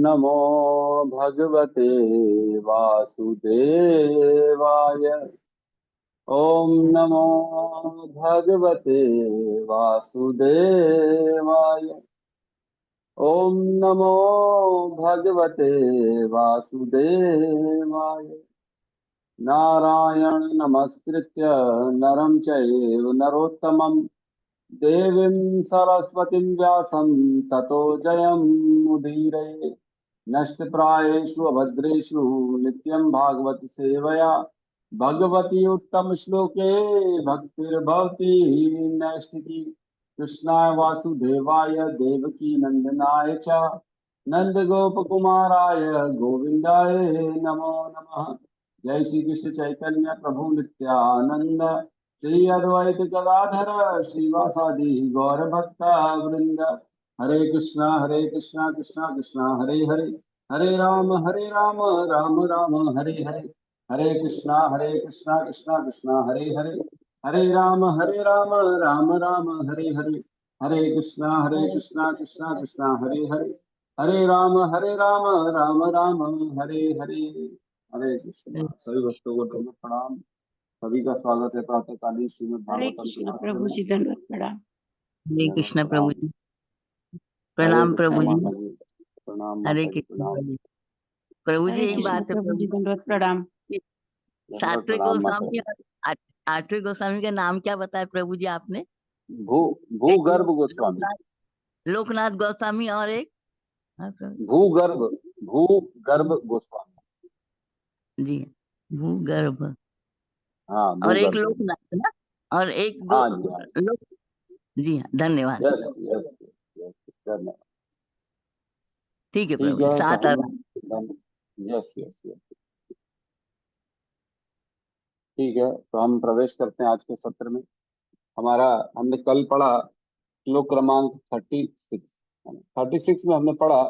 नमो भगवते वासुदेवाय। ओम नमो भगवते वासुदेवाय। ओम नमो भगवते वासुदेवाय। नारायण नमस्कृत्य नरं चैव नरोत्तमं देवीं सरस्वतीं व्यासं ततो जयमुदीरये। नष्टप्रायेषु अभद्रेषु नित्यं भागवत सेवया भगवती उत्तम श्लोके भक्तिर्भवति नैष्ठिकी। कृष्णाय वासुदेवाय देवकी नंदनाय च नंदगोपकुमाराय गोविंदाय नमो नमः। जय श्री कृष्ण चैतन्य प्रभु नित्यानंद श्री अद्वैत गदाधर श्रीवासादि गौर भक्ता वृंद। हरे कृष्णा कृष्णा कृष्णा हरे हरे, हरे राम राम राम हरे हरे। हरे कृष्णा कृष्णा कृष्णा हरे हरे, हरे राम राम राम हरे हरे। हरे कृष्णा कृष्णा कृष्णा हरे हरे, हरे राम राम राम हरे हरे। हरे कृष्णा। सभी भक्तों को दंडवत प्रणाम। सभी का स्वागत है प्रातःकालीन श्रीमद् हरे भागवतम के कृष्ण सत्र प्रभु में। जी, दंडवत प्रणाम। हरे दंडवत कृष्ण प्रभु प्रणाम। जी। हरे प्रणाम कृष्णा प्रभु जी। माता जी। प्रणाम हरे माता जी, कृष्ण प्रणाम। प्रभु जी। प्रभु जी हरे एक कृष्ण बात है प्रभु प्रभु जी, दंडवत प्रणाम। जी, दंडवत सात्विक प्रणाम माता गोस्वामी जी। और आठवें गोस्वामी का नाम क्या बताया प्रभु जी आपने? भू एक भूगर्भ गोस्वामी। लोकनाथ गोस्वामी और एक हाँ, भूगर्भ भूगर्भ गोस्वामी। जी भूगर्भ हाँ और एक भूगर्भ। लोकनाथ ना और एक हाँ जी हाँ। लोक। जी हाँ, धन्यवाद। Yes yes yes. धन्यवाद। ठीक है ठीक प्रभु जी, है तो सात हम। और यस यस यस। ठीक है तो हम प्रवेश करते हैं आज के सत्र में। हमारा हमने कल पढ़ा श्लोक क्रमांक 36 में हमने पढ़ा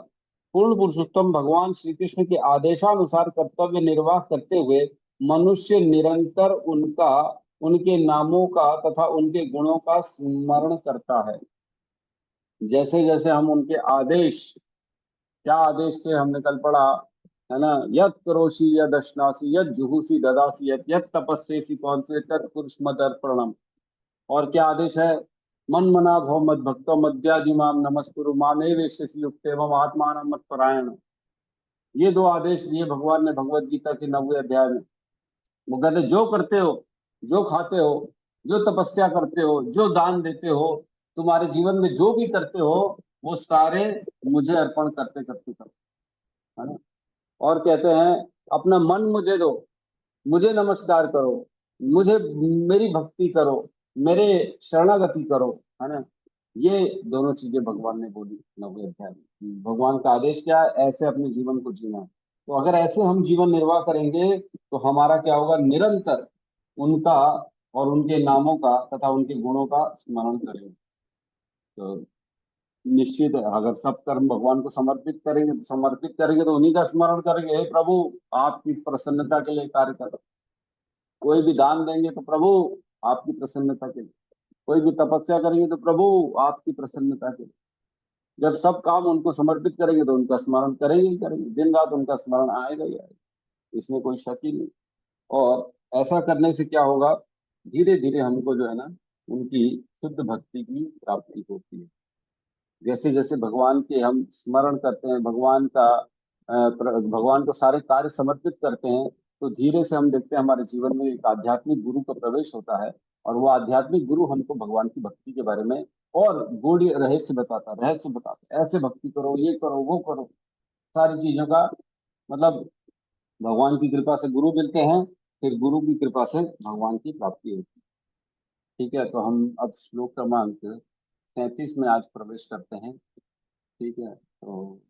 पूर्ण पुरुषोत्तम भगवान श्री कृष्ण के आदेशानुसार कर्तव्य निर्वाह करते हुए मनुष्य निरंतर उनके नामों का तथा उनके गुणों का स्मरण करता है। जैसे जैसे हम उनके आदेश, क्या आदेश थे हमने कल पढ़ा, है ना। यत् करोषि यद अश्नासि यद जुहुषि ददासि यत् यत् तपस्येसि कौन्तेय तत्पुरुष मदर्पणम्। और क्या आदेश है, मन मना भव मद भक्तो मद्याजिमाम नमस्कुरु मामे वेश्यसि युक्तेवम आत्मानं मत परायण। ये दो आदेश दिए भगवान ने भगवत गीता के 9वें अध्याय में। वो कहते जो करते हो, जो खाते हो, जो तपस्या करते हो, जो दान देते हो, तुम्हारे जीवन में जो भी करते हो, वो सारे मुझे अर्पण करते करते करते, है ना। और कहते हैं अपना मन मुझे दो, मुझे नमस्कार करो, मुझे मेरी भक्ति करो, मेरे शरणागति करो, है ना। ये दोनों चीजें भगवान ने बोली 9वें अध्याय में। भगवान का आदेश क्या है, ऐसे अपने जीवन को जीना है। तो अगर ऐसे हम जीवन निर्वाह करेंगे तो हमारा क्या होगा, निरंतर उनका और उनके नामों का तथा उनके गुणों का स्मरण करेंगे। तो निश्चित है अगर सब कर्म भगवान को समर्पित करेंगे तो उन्हीं का स्मरण करेंगे, हे प्रभु आपकी प्रसन्नता के लिए कार्य कर। कोई भी दान देंगे तो प्रभु आपकी प्रसन्नता के लिए, कोई भी तपस्या करेंगे तो प्रभु आपकी प्रसन्नता के लिए। जब सब काम उनको समर्पित करेंगे तो उनका स्मरण करेंगे ही करेंगे, दिन रात उनका स्मरण आएगा ही आएगा, इसमें कोई शक ही नहीं। और ऐसा करने से क्या होगा, धीरे धीरे हमको जो है ना उनकी शुद्ध भक्ति की प्राप्ति होती है। जैसे जैसे भगवान के हम स्मरण करते हैं, भगवान को सारे कार्य समर्पित करते हैं, तो धीरे से हम देखते हैं हमारे जीवन में एक आध्यात्मिक गुरु का प्रवेश होता है। और वो आध्यात्मिक गुरु हमको भगवान की भक्ति के बारे में और गूढ़ रहस्य बताता, ऐसे भक्ति करो, ये करो, वो करो, सारी चीजों का मतलब भगवान की कृपा से गुरु मिलते हैं, फिर गुरु की कृपा से भगवान की प्राप्ति होती है। ठीक है तो हम अब श्लोक क्रमांक 37 में आज प्रवेश करते हैं। ठीक है तो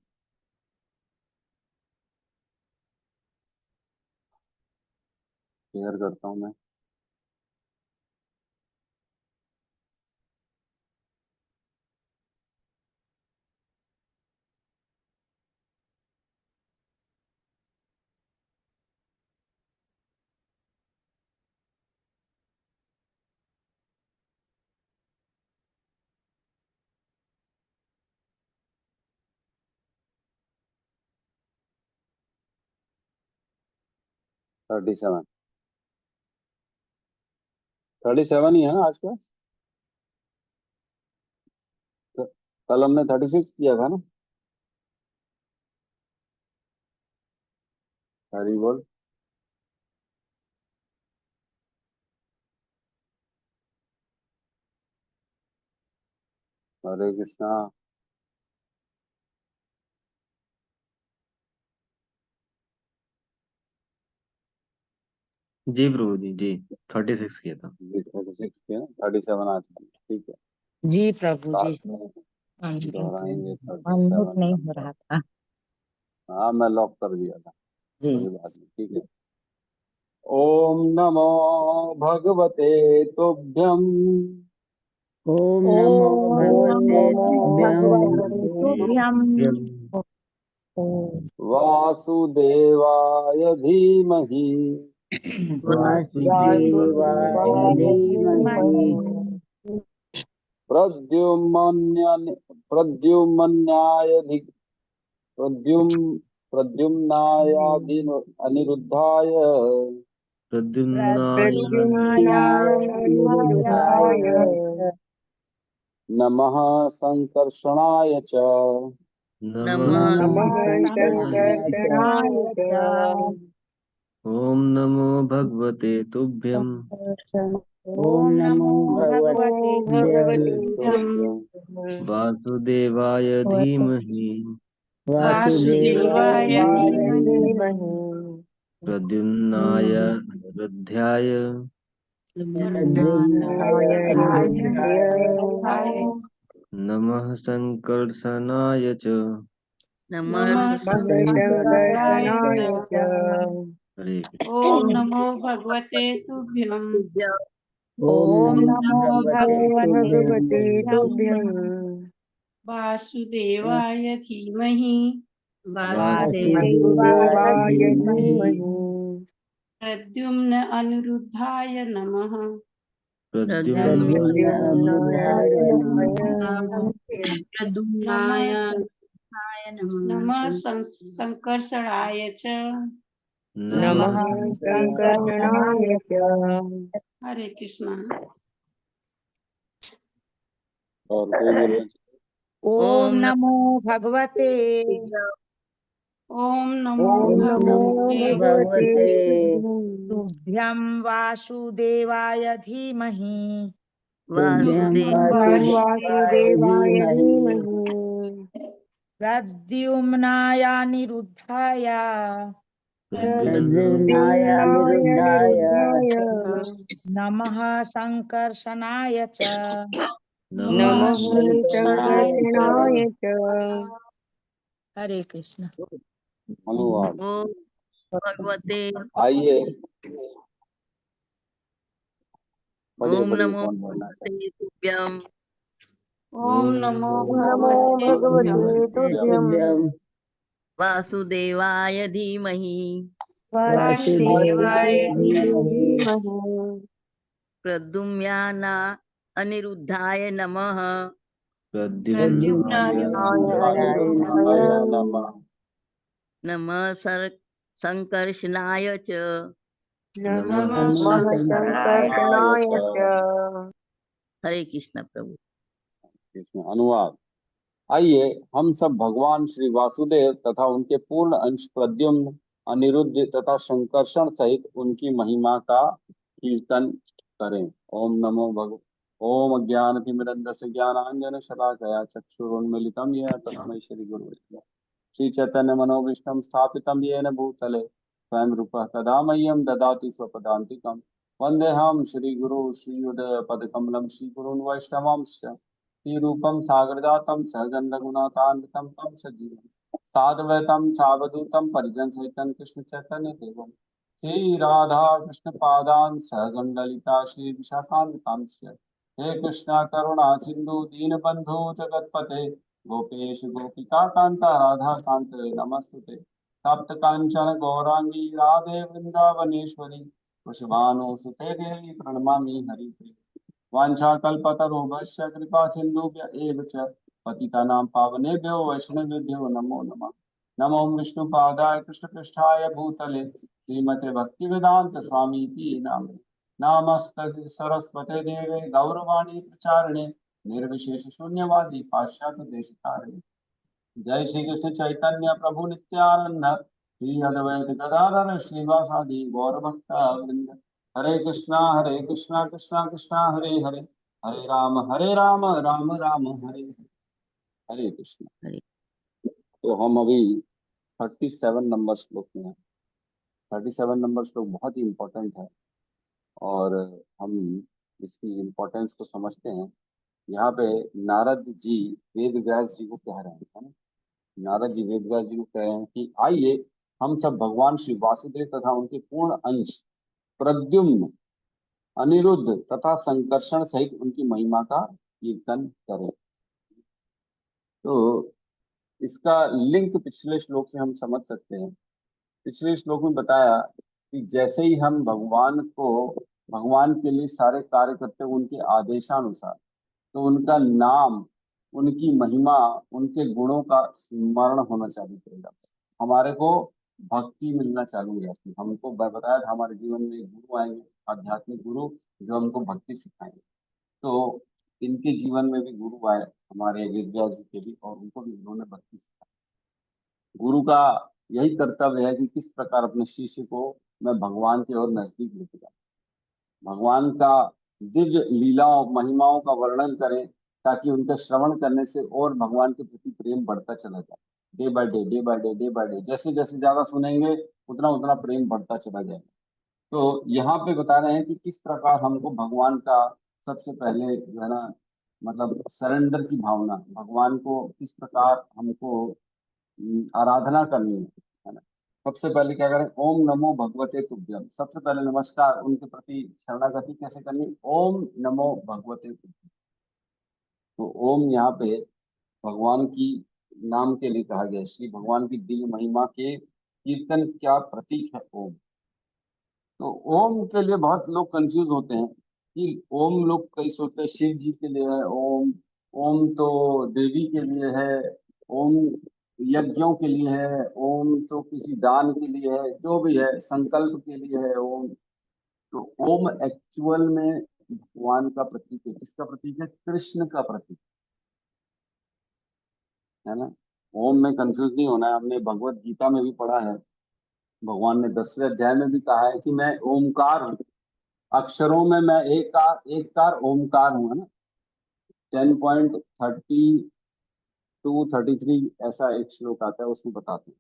शेयर करता हूँ मैं। 37 37 ही है ना आज का। कल हमने 36 किया था ना। हरी बोल। हरे कृष्णा। जी प्रभु जी 36 किया था। 36 किया, 37 आज का, ठीक है। जी प्रभु जी। रात में दोहराएंगे अनम्यूट 37 नहीं हो नंबर। रहा था हाँ मैं लॉक कर दिया था, जी। कोई बात नहीं, ठीक है। ओम नमो भगवते तुभ्यम। ओम नमो भगवते तुभ्यम वासुदेवाय धीमहि वासुदेवाय धीमहि प्रद्युम्न प्रद्युम्नाय प्रद्युम्नायाधीन अनिरुद्धाय प्रद्युम्नाय नमः संकर्षणाय च नमः ओम नमो भगवते तुभ्यम ओम नमो भगवते वासुदेवाय धीमहि वासुदेवाय धीमहि प्रद्युम्नाय अनिरुद्धाय नमः संकर्षणाय च। नमः हरे कृष्ण। ओम नमो भगवते तुभ्यम। ओम नमो भगवते तुभ्यम वासुदेवाय धीमहि वासुदेवाय धीमहि प्रद्युम्न अनिरुद्धाय नमः। प्रद्युम्नाय नमः नमः संकर्षणाय च। नमः संकर्षणाय च। हरे कृष्णा। और कोई बोलना ओम नमो भगवते ओम नमो भगवते तुभ्यम वासुदेवाय धीमहि वासुदेवाय प्रद्युम्नाय अनिरुद्धाय नमः संकर्षणाय च। नमः संकर्षणाय हरे कृष्ण। अनुवाद। ओम भगवते आइए पढ़िए ओम पढ़िए, नमो कौन बोलना है? भगवते तुभ्यम ओम नमो भगवते तुभ्यम वासुदेवाय धीमहि वासुदेवाय धीमहि प्रद्युम्ना अनिरुद्धाय नमः प्रद्युम्नाय अनिरुद्धाय नमः। नमः संकर्षणाय च। नमः संकर्षणाय हरे कृष्ण प्रभु। इसमें अनुवाद। आइए हम सब भगवान श्री वासुदेव तथा उनके पूर्ण अंश प्रद्युम्न, अनिरुद्ध तथा संकर्षण सहित उनकी महिमा का कीर्तन करें। ओम नमो ओम अज्ञानतिमिरन्धस्य ज्ञानाञ्जन शलाकया चक्षुरुन्मीलितं येन तस्मै श्री गुरुवे नमः। श्री चैतन्य मनोभीष्टं स्थापितं येन भूतले स्वयं रूपः कदा मह्यं ददाति स्वपदान्तिकं। वन्देऽहं श्रीगुरु श्रीयुतपदकमलं श्रीगुरून् वैष्णवांश्च श्रीरूपं सागरजातं सहजन रघुनाथान्वितं तं सजीवं साद्वैतं सावधूतं परिजनसहितं कृष्ण चैतन्य देवं श्री राधा कृष्ण पादान् सहगण ललिता श्री विशाखान्वितांश्च। हे कृष्णा करुणा सिंधु दीनबंधु जगतपते गोपेश गोपिका कांता राधा कांत नमस्तुते। तप्त कांचन गौरांगी राधे वृंदावनेश्वरी वृषभानुसुते देवी प्रणमामि हरिप्रिय। वाञ्छाकल्पतरुभ्यश्च कृपा सिन्धुभ्य एव च पतितानां पावनेभ्यो वैष्णवेभ्यो नमो नमः। नमो विष्णुपादाय कृष्णपृष्ठाय भूतले श्रीमते भक्ति वेदांत स्वामी की नामे नामस्तस्यै सरस्वते देवे गौरवाणी प्रचारिणे निर्विशेष शून्यवादी पाश्चात्य देशतारिणे। जय श्री कृष्ण चैतन्य प्रभु नित्यानंद श्री अद्वैत गदाधर श्रीवासादि गौर भक्त वृंद। हरे कृष्णा कृष्णा कृष्णा हरे हरे, हरे राम राम राम हरे हरे। हरे कृष्ण। हरे। तो हम अभी 37 नंबर श्लोक में हैं। 37 नंबर श्लोक बहुत ही इम्पोर्टेंट है और हम इसकी इम्पोर्टेंस को समझते हैं। यहाँ पे नारद जी वेद व्यास जी को कह रहे हैं, है ना। नारद जी वेद व्यास जी को कह रहे हैं कि आइए हम सब भगवान श्री वासुदेव तथा उनके पूर्ण अंश प्रद्युम्न, अनिरुद्ध तथा संकर्षण सहित उनकी महिमा का कीर्तन करें। तो इसका लिंक पिछले श्लोक से हम समझ सकते हैं। पिछले श्लोक में बताया कि जैसे ही हम भगवान के लिए सारे कार्य करते हैं उनके आदेशानुसार, तो उनका नाम, उनकी महिमा, उनके गुणों का स्मरण होना चालू करेगा। हमारे को भक्ति मिलना चालू हो जाती है। हमको बताया था हमारे जीवन में गुरु आएंगे, आध्यात्मिक गुरु, जो हमको भक्ति सिखाएंगे। तो इनके जीवन में भी गुरु आए, हमारे वेदव्यास जी के भी, और उनको भी उन्होंने भक्ति सिखाई। गुरु का यही कर्तव्य है कि किस प्रकार अपने शिष्य को मैं भगवान की ओर नजदीक लेके जाऊं, भगवान का दिव्य लीलाओं महिमाओं का वर्णन करें, ताकि उनका श्रवण करने से और भगवान के प्रति प्रेम बढ़ता चला जाए। Day by day day by day day by day, जैसे जैसे ज्यादा सुनेंगे उतना उतना प्रेम बढ़ता चला जाएगा। तो यहाँ पे बता रहे हैं कि किस प्रकार हमको भगवान का सबसे पहले जो है ना, मतलब सरेंडर की भावना, भगवान को किस प्रकार हमको आराधना करनी है ना। सबसे पहले क्या करें, ओम नमो भगवते तुभ्यम। सबसे पहले नमस्कार उनके प्रति शरणागति कैसे करनी, ओम नमो भगवते तुभ्यम। तो ओम यहाँ पे भगवान की नाम के लिए कहा गया। श्री भगवान की दिव्य महिमा के कीर्तन क्या प्रतीक है ओम। तो ओम के लिए बहुत लोग कंफ्यूज होते हैं कि ओम, लोग कई सोचते हैं शिव जी के लिए है ओम, ओम तो देवी के लिए है, ओम यज्ञों के लिए है, ओम तो किसी दान के लिए है, जो भी है संकल्प के लिए है ओम। तो ओम एक्चुअल में भगवान का प्रतीक है। किसका प्रतीक है, कृष्ण का प्रतीक है ना। ओम में कंफ्यूज नहीं होना है। हमने भगवत गीता में भी पढ़ा है, भगवान ने 10वें अध्याय में भी कहा है कि मैं ओमकार हूँ, अक्षरों में मैं एक कार ओमकार हूँ, है ना। 10.32-33 ऐसा एक श्लोक आता है, उसमें बताते हैं।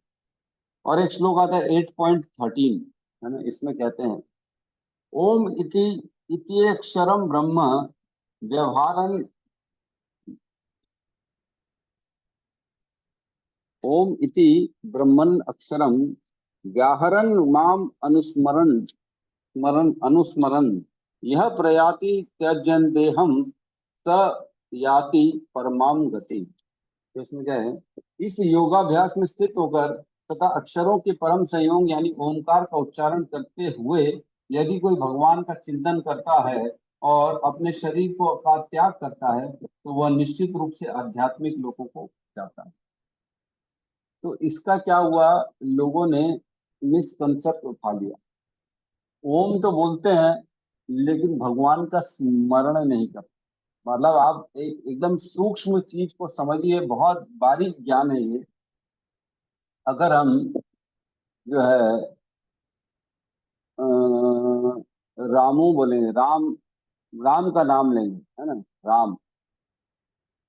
और एक श्लोक आता है 8.13, है ना। इसमें कहते हैं ओम इति इत्यक्षरम ब्रह्म व्यवहारन, ओम इति ब्रह्मन अक्षरम व्याहरन माम अनुस्मरन यह प्रयाति त्यजन देहम स याति परमाम गति। तो इसमें क्या है, इस योगाभ्यास में स्थित होकर तथा अक्षरों के परम संयोग यानी ओंकार का उच्चारण करते हुए यदि कोई भगवान का चिंतन करता है और अपने शरीर को का त्याग करता है, तो वह निश्चित रूप से आध्यात्मिक लोगों को जाता है। तो इसका क्या हुआ, लोगों ने मिसकंसेप्ट उठा लिया। ओम तो बोलते हैं लेकिन भगवान का स्मरण नहीं करते। मतलब आप एकदम सूक्ष्म चीज को समझिए, बहुत बारीक ज्ञान है ये। अगर हम जो है रामू बोलेंगे, राम का नाम लेंगे, है ना, राम,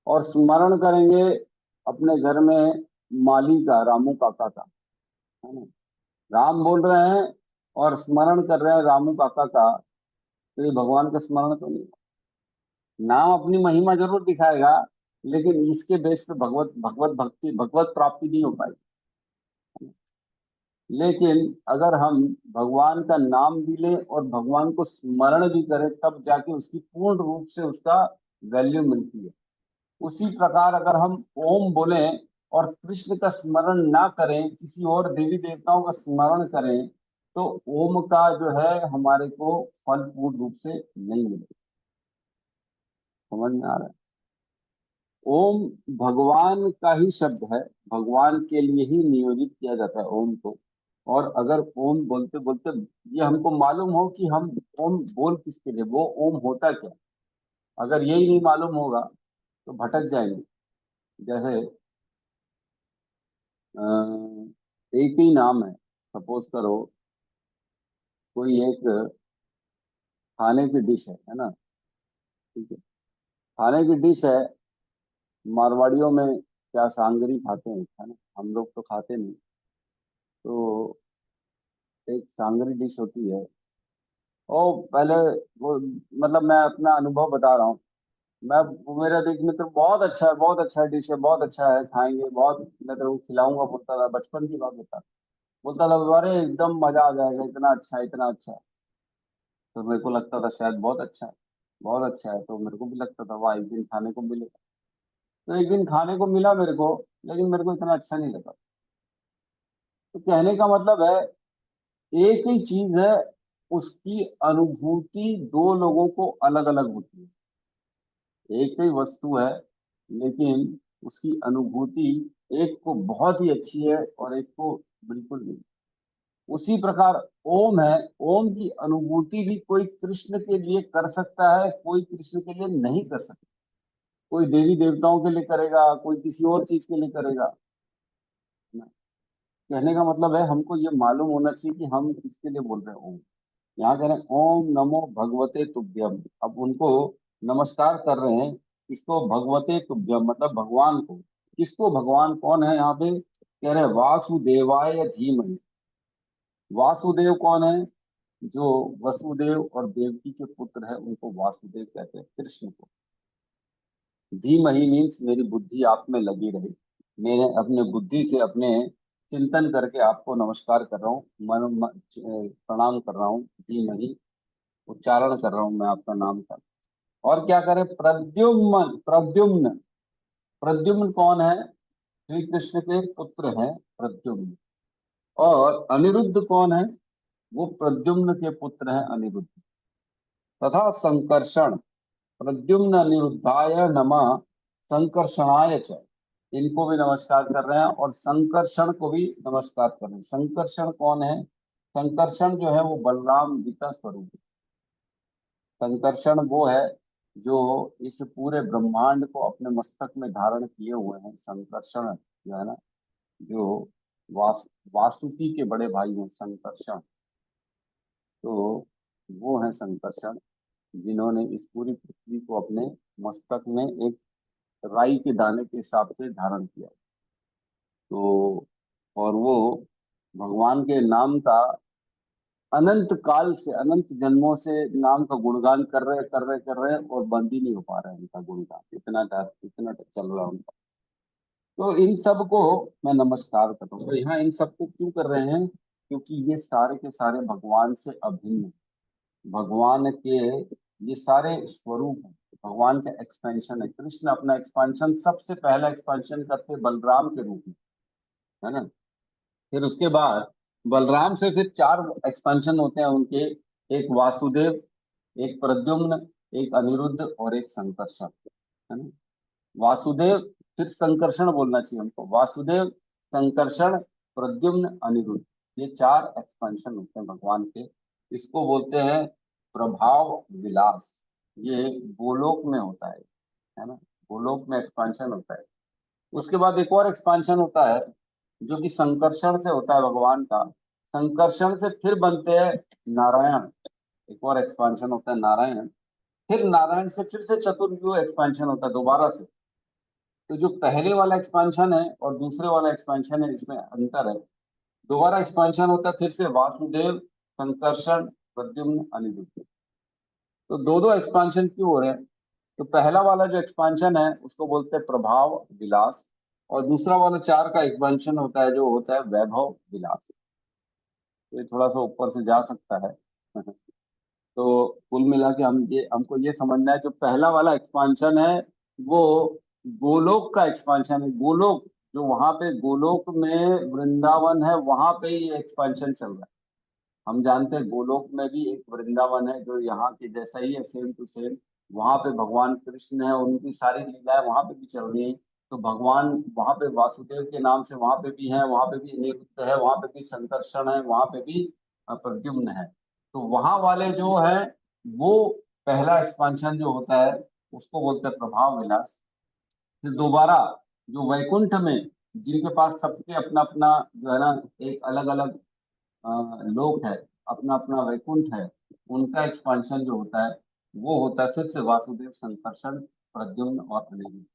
और स्मरण करेंगे अपने घर में माली का, रामू काका का, है ना। राम बोल रहे हैं और स्मरण कर रहे हैं रामू काका का, तो ये भगवान का स्मरण तो नहीं। नाम अपनी महिमा जरूर दिखाएगा, लेकिन इसके बेस पे भगवत भक्ति, भगवत प्राप्ति नहीं हो पाएगी। लेकिन अगर हम भगवान का नाम भी लें और भगवान को स्मरण भी करें, तब जाके उसकी पूर्ण रूप से उसका वैल्यू मिलती है। उसी प्रकार अगर हम ओम बोलें और कृष्ण का स्मरण ना करें, किसी और देवी देवताओं का स्मरण करें, तो ओम का जो है हमारे को फल पूर्ण रूप से नहीं मिलेगा। समझ में आ रहा है। ओम भगवान का ही शब्द है, भगवान के लिए ही नियोजित किया जाता है ओम को। और अगर ओम बोलते बोलते ये हमको मालूम हो कि हम ओम बोल किसके लिए, वो ओम होता क्या, अगर यही नहीं मालूम होगा तो भटक जाएंगे। जैसे अ, एक ही नाम है, सपोज करो कोई एक खाने की डिश है ना, ठीक है, खाने की डिश है, मारवाड़ियों में क्या सांगरी खाते हैं, है ना, हम लोग तो खाते नहीं। तो एक सांगरी डिश होती है, और पहले वो, मतलब मैं अपना अनुभव बता रहा हूँ, मैं, वो मेरा एक मित्र, बहुत अच्छा है, बहुत अच्छा डिश है, बहुत अच्छा है, खाएंगे, बहुत, मैं तेरे को खिलाऊंगा बोलता था, बचपन की बात बता, बोलता था अरे एकदम मजा आ जाएगा, इतना अच्छा है, इतना अच्छा है। तो मेरे को लगता था शायद बहुत अच्छा है, बहुत अच्छा है, तो मेरे को भी लगता था वाह एक दिन खाने को मिलेगा। तो एक दिन खाने को मिला मेरे को, लेकिन मेरे को इतना अच्छा नहीं लगा। तो कहने का मतलब है, एक ही चीज है, उसकी अनुभूति दो लोगों को अलग अलग होती है। एक ही वस्तु है, लेकिन उसकी अनुभूति एक को बहुत ही अच्छी है और एक को बिल्कुल नहीं। उसी प्रकार ओम है, ओम की अनुभूति भी कोई कृष्ण के लिए कर सकता है, कोई कृष्ण के लिए नहीं कर सकता। कोई देवी देवताओं के लिए करेगा, कोई किसी और चीज के लिए करेगा। कहने का मतलब है, हमको ये मालूम होना चाहिए कि हम किसके लिए बोल रहे हैं ओम। यहाँ कह रहे हैं ओम नमो भगवते तुभ्यम, अब उनको नमस्कार कर रहे हैं, किसको, भगवते तुभ्यम, मतलब भगवान को। किसको, भगवान कौन है यहाँ पे, कह रहे हैं वासुदेवाय धीमहि। वासुदेव कौन है, जो वसुदेव और देवकी के पुत्र है उनको वासुदेव कहते हैं, कृष्ण को। धीमहि मीन्स मेरी बुद्धि आप में लगी रही, मैंने अपने बुद्धि से अपने चिंतन करके आपको नमस्कार कर रहा हूँ, प्रणाम कर रहा हूँ, धीमहि, उच्चारण कर रहा हूँ मैं आपका नाम का। और क्या करे, प्रद्युम्न, प्रद्युम्न, प्रद्युम्न कौन है, श्री कृष्ण के पुत्र हैं प्रद्युम्न। और अनिरुद्ध कौन है, वो प्रद्युम्न के पुत्र हैं अनिरुद्ध। तथा संकर्षण, प्रद्युम्न अनिरुद्धाय नमः, संकर्षणाय च, इनको भी नमस्कार कर रहे हैं, और संकर्षण को भी नमस्कार कर रहे हैं। संकर्षण कौन है, संकर्षण जो है वो बलराम जी का स्वरूप है। संकर्षण वो है जो इस पूरे ब्रह्मांड को अपने मस्तक में धारण किए हुए हैं। संकर्षण जो है ना, जो वासुकी के बड़े भाई हैं संकर्षण, तो वो है संकर्षण, जिन्होंने इस पूरी पृथ्वी को अपने मस्तक में एक राई के दाने के हिसाब से धारण किया। तो और वो भगवान के नाम का अनंत काल से, अनंत जन्मों से नाम का गुणगान कर रहे कर रहे कर रहे, और बंद ही नहीं हो पा रहा है उनका गुणगान, इतना चल रहा है उनका। तो इन सब को मैं नमस्कार करता हूँ। तो यहाँ इन सबको क्यों कर रहे हैं, क्योंकि ये सारे के सारे भगवान से अभिन्न हैं। भगवान के ये सारे स्वरूप हैं, भगवान का एक्सपेंशन है। कृष्ण अपना एक्सपेंशन सबसे पहला एक्सपेंशन करते बलराम के रूप में, है ना। फिर उसके बाद बलराम से फिर चार एक्सपेंशन होते हैं उनके, एक वासुदेव, एक प्रद्युम्न, एक अनिरुद्ध और एक संकर्षण, है ना। वासुदेव, फिर संकर्षण बोलना चाहिए हमको, वासुदेव, संकर्षण, प्रद्युम्न, अनिरुद्ध, ये चार एक्सपेंशन होते हैं भगवान के। इसको बोलते हैं प्रभाव विलास। ये गोलोक में होता है ना, गोलोक में एक्सपेंशन होता है। उसके बाद एक और एक्सपेंशन होता है जो कि संकर्षण से होता है भगवान का। संकर्षण से फिर बनते हैं नारायण, एक और एक्सपेंशन होता है नारायण। फिर नारायण से फिर से चतुर्युग एक्सपेंशन होता है दोबारा से। तो जो पहले वाला एक्सपेंशन है और दूसरे वाला एक्सपेंशन है, इसमें अंतर है। दोबारा एक्सपेंशन होता है फिर से वासुदेव, संकर्षण, प्रद्युम्न, अनिरुद्ध। तो दो दो एक्सपेंशन क्यों हो रहे हैं, तो पहला वाला जो एक्सपेंशन है उसको बोलते हैं प्रभाव विलास, और दूसरा वाला चार का एक्सपेंशन होता है जो होता है वैभव विलास। तो ये थोड़ा सा ऊपर से जा सकता है। तो कुल मिला के हमको ये समझना है, जो पहला वाला एक्सपांशन है वो गोलोक का एक्सपांशन है। गोलोक, जो वहां पे गोलोक में वृंदावन है, वहां पे ही एक्सपांशन चल रहा है। हम जानते हैं गोलोक में भी एक वृंदावन है जो यहाँ के जैसा ही है, सेम टू सेम। वहां पे भगवान कृष्ण है, उनकी सारी लीलाएं वहां पे भी चल रही है। तो भगवान वहां पे वासुदेव के नाम से वहां पे भी है, वहां पे भी अनिरुद्ध है, वहां पे भी संकर्षण है, वहां पे भी प्रद्युम्न है। तो वहां वाले जो है वो पहला एक्सपांशन जो होता है उसको बोलते हैं प्रभाव विलास। फिर दोबारा जो वैकुंठ में जिनके पास सबके अपना अपना जो है ना एक अलग अलग लोक है, अपना अपना वैकुंठ है, उनका एक्सपांशन जो होता है वो होता है फिर से वासुदेव, संकर्षण, प्रद्युम्न और अनिरुद्ध।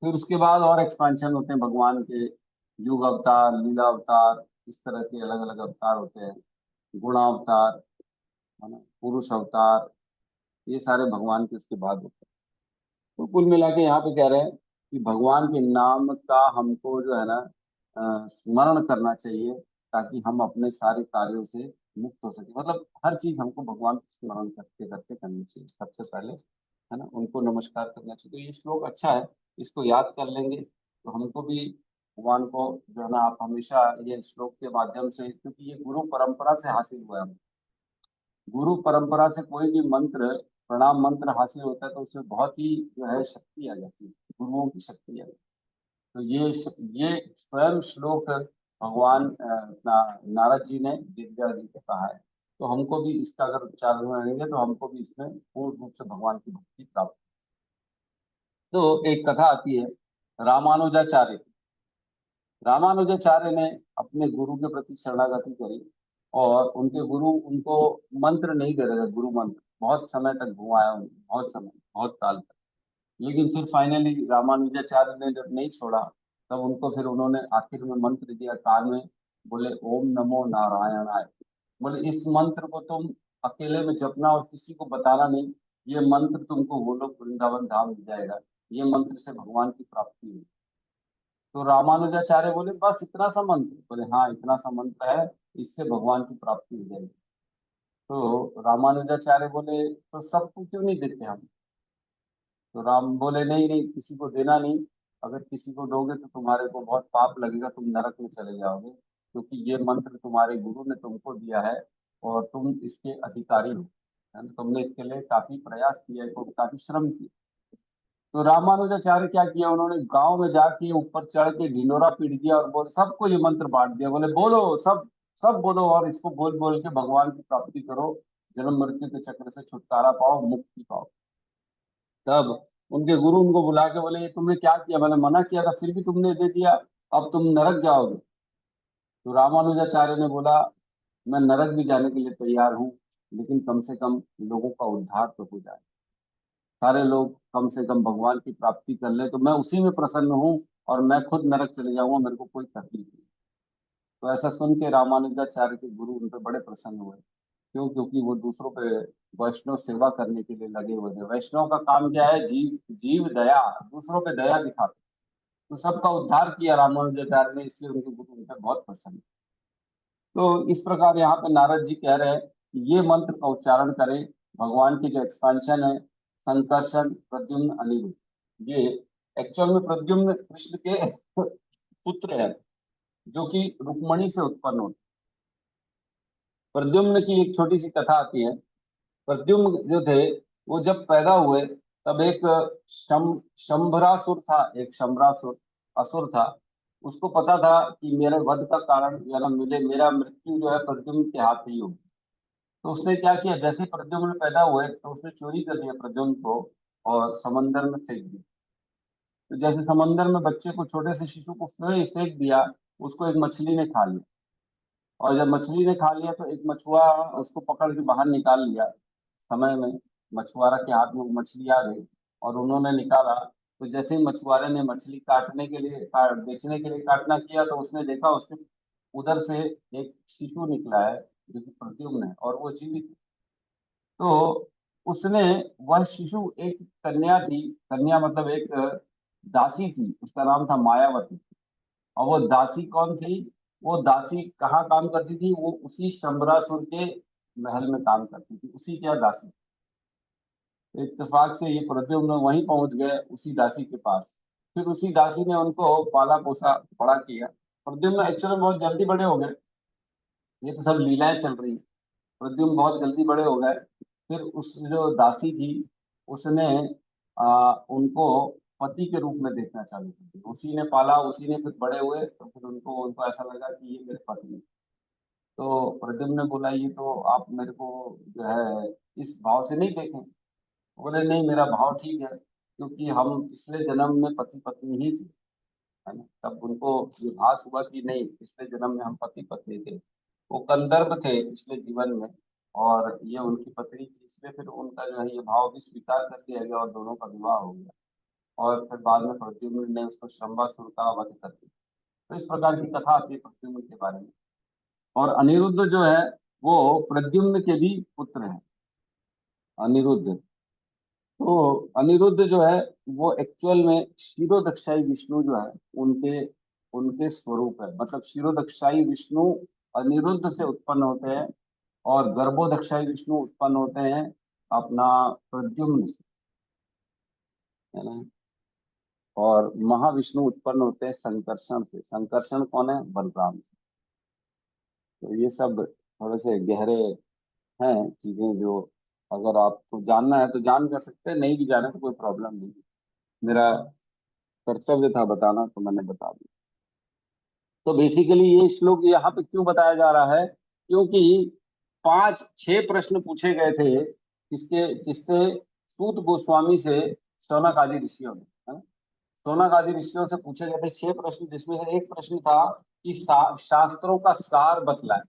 फिर उसके बाद और एक्सपेंशन होते हैं भगवान के, युग अवतार, लीला अवतार, इस तरह के अलग अलग अवतार होते हैं, गुणावतार, है ना, पुरुष अवतार, ये सारे भगवान के उसके बाद होते हैं। तो कुल मिला के यहाँ पे कह रहे हैं कि भगवान के नाम का हमको जो है ना स्मरण करना चाहिए ताकि हम अपने सारे कार्यों से मुक्त हो सके। मतलब हर चीज हमको भगवान को स्मरण करते करते करनी चाहिए सबसे पहले, है ना, उनको नमस्कार करना चाहिए। तो ये श्लोक अच्छा है, इसको याद कर लेंगे तो हमको भी भगवान को जो है ना आप हमेशा ये श्लोक के माध्यम से, क्योंकि ये गुरु परंपरा से हासिल हुआ है, गुरु परंपरा से कोई भी मंत्र, प्रणाम मंत्र हासिल होता है तो उसमें बहुत ही जो है शक्ति आ जाती है, गुरुओं की शक्ति आ जाती है। तो ये स्वयं श्लोक भगवान नारद जी ने वेदव्यास जी को कहा है। तो हमको भी इसका अगर उच्चारण रहेंगे तो हमको भी इसमें पूर्ण रूप से भगवान की भक्ति प्राप्त। तो एक कथा आती है रामानुजाचार्य। रामानुजाचार्य ने अपने गुरु के प्रति शरणागति करी और उनके गुरु उनको मंत्र नहीं दे रहे थे, गुरु मंत्र बहुत समय तक घुमाया, बहुत समय, बहुत काल तक। लेकिन फिर फाइनली रामानुजाचार्य ने जब नहीं छोड़ा तब उनको फिर उन्होंने आखिर में मंत्र दिया कान में, बोले ओम नमो नारायणाय। बोले इस मंत्र को तुम अकेले में जपना और किसी को बताना नहीं, ये मंत्र तुमको गोलोक वृंदावन धाम मिल जाएगा, ये मंत्र से भगवान की प्राप्ति हुई। तो रामानुजाचार्य बोले बस इतना सा मंत्र? बोले हाँ इतना सा मंत्र है, इससे भगवान की प्राप्ति हो जाएगी। तो रामानुजाचार्य बोले तो सबको क्यों नहीं देते हम? तो राम बोले नहीं नहीं, किसी को देना नहीं, अगर किसी को दोगे तो तुम्हारे को बहुत पाप लगेगा, तुम नरक में चले जाओगे, क्योंकि ये मंत्र तुम्हारे गुरु ने तुमको दिया है और तुम इसके अधिकारी हो, है ना? तुमने इसके लिए काफी प्रयास किया है, काफी श्रम किया। तो रामानुजाचार्य क्या किया, उन्होंने गांव में जाके ऊपर चढ़ के ढिंडोरा पीट दिया और बोले सबको ये मंत्र बांट दिया, बोले बोलो सब, सब बोलो और इसको बोल बोल के भगवान की प्राप्ति करो, जन्म मृत्यु के चक्र से छुटकारा पाओ, मुक्ति पाओ। तब उनके गुरु उनको बुला के बोले ये तुमने क्या किया? मैंने मना किया था फिर भी तुमने दे दिया, अब तुम नरक जाओगे। तो रामानुजाचार्य ने बोला मैं नरक भी जाने के लिए तैयार हूँ, लेकिन कम से कम लोगों का उद्धार तो हो जाए, सारे लोग कम से कम भगवान की प्राप्ति कर ले तो मैं उसी में प्रसन्न हूँ, और मैं खुद नरक चले जाऊंगा, मेरे को कोई तकलीफ नहीं। तो ऐसा सुन के रामानुजाचार्य के गुरु उन पर बड़े प्रसन्न हुए। क्यों? क्योंकि वो दूसरों पे वैष्णव सेवा करने के लिए लगे हुए थे। वैष्णव का काम क्या है? जीव जीव दया, दूसरों पे दया दिखाते। तो सबका उद्धार किया रामानुजाचार्य ने, इसलिए उनके गुरु उन पर बहुत प्रसन्न। तो इस प्रकार यहाँ पे नारद जी कह रहे हैं कि ये मंत्र का उच्चारण करें। भगवान की जो एक्सपेंशन है, संकर्षण, प्रद्युम्न, अनिरुद्ध, ये एक्चुअल में प्रद्युम्न कृष्ण के पुत्र है जो कि रुक्मणी से उत्पन्न होते। प्रद्युम्न की एक छोटी सी कथा आती है। प्रद्युम्न जो थे वो जब पैदा हुए तब एक शंभरासुर था, एक शंभरासुर असुर था। उसको पता था कि मेरे वध का कारण या ना मुझे मेरा मृत्यु जो है प्रद्युम्न के हाथ ही होगी। तो उसने क्या किया, जैसे प्रद्युम्न पैदा हुए तो उसने चोरी कर लिया प्रद्युम्न को और समंदर में फेंक दिया। तो जैसे समंदर में बच्चे को, छोटे से शिशु को फेंक दिया, उसको एक मछली ने खा लिया। और जब मछली ने खा लिया तो एक मछुआ उसको पकड़ के बाहर निकाल लिया। समय में मछुआरा के हाथ में वो मछली आ गई और उन्होंने निकाला। तो जैसे ही मछुआरे ने मछली काटने के लिए बेचने के लिए काटना किया तो उसने देखा उसके उधर से एक शिशु निकला है जो कि प्रद्युम्न है और वो जीवित है। तो उसने, वह शिशु एक कन्या थी, कन्या मतलब एक दासी थी, उसका नाम था मायावती। और वो दासी कौन थी? वो दासी कहाँ काम करती थी? वो उसी शंबरासुर के महल में काम करती थी, उसी क्या दासी। इत्तेफाक से ये प्रद्युम्न वहीं पहुंच गए उसी दासी के पास। फिर उसी दासी ने उनको पाला पोसा, बड़ा किया। प्रद्युम्न एक्चुअली बहुत जल्दी बड़े हो गए, ये तो सब लीलाएं चल रही। प्रद्युम्न बहुत जल्दी बड़े हो गए। फिर उस जो दासी थी उसने उनको पति के रूप में देखना चालू कर दिया। उसी ने पाला, उसी ने फिर बड़े हुए, तो फिर उनको ऐसा लगा कि ये मेरे पति है। तो प्रद्युम्न ने बोला ये तो आप मेरे को जो है इस भाव से नहीं देखें। बोले नहीं, मेरा भाव ठीक है, क्योंकि हम पिछले जन्म में पति पत्नी ही थे, है ना। तब उनको ये भास हुआ कि नहीं, पिछले जन्म में हम पति पत्नी थे, वो कंदर्प थे पिछले जीवन में, और ये उनकी पत्नी थी, इसलिए फिर उनका जो है ये भाव भी स्वीकार कर लिया गया और दोनों का विवाह हो गया। और फिर बाद में प्रद्युम्न ने उसको शंबासुर का वध कर दिया। तो इस प्रकार की कथा आती है प्रद्युम्न के बारे में। और अनिरुद्ध जो है वो प्रद्युम्न के भी पुत्र हैं, अनिरुद्ध। तो अनिरुद्ध जो है वो एक्चुअल में क्षीरोदक्षाई विष्णु जो है उनके उनके स्वरूप है। मतलब क्षीरोदक्षाई विष्णु अनिरुद्ध से उत्पन्न होते हैं, और गर्भोदक्षाई विष्णु उत्पन्न होते हैं अपना प्रद्युम्न से, है ना। और महाविष्णु उत्पन्न होते हैं संकर्षण से। संकर्षण कौन है? बलराम से। तो ये सब थोड़े से गहरे हैं चीजें, जो अगर आपको जानना है तो जान कर सकते हैं, नहीं भी जाने तो कोई प्रॉब्लम नहीं। मेरा कर्तव्य था बताना, तो मैंने बता दिया। तो बेसिकली ये श्लोक यहाँ पे क्यों बताया जा रहा है? क्योंकि 5-6 प्रश्न पूछे गए थे किससे? सूत गोस्वामी से शौनक आदि ऋषियों ने, है? शौनक आदि ऋषियों से पूछे गए थे 6 प्रश्न, जिसमें से एक प्रश्न था कि शास्त्रों का सार बतलाए,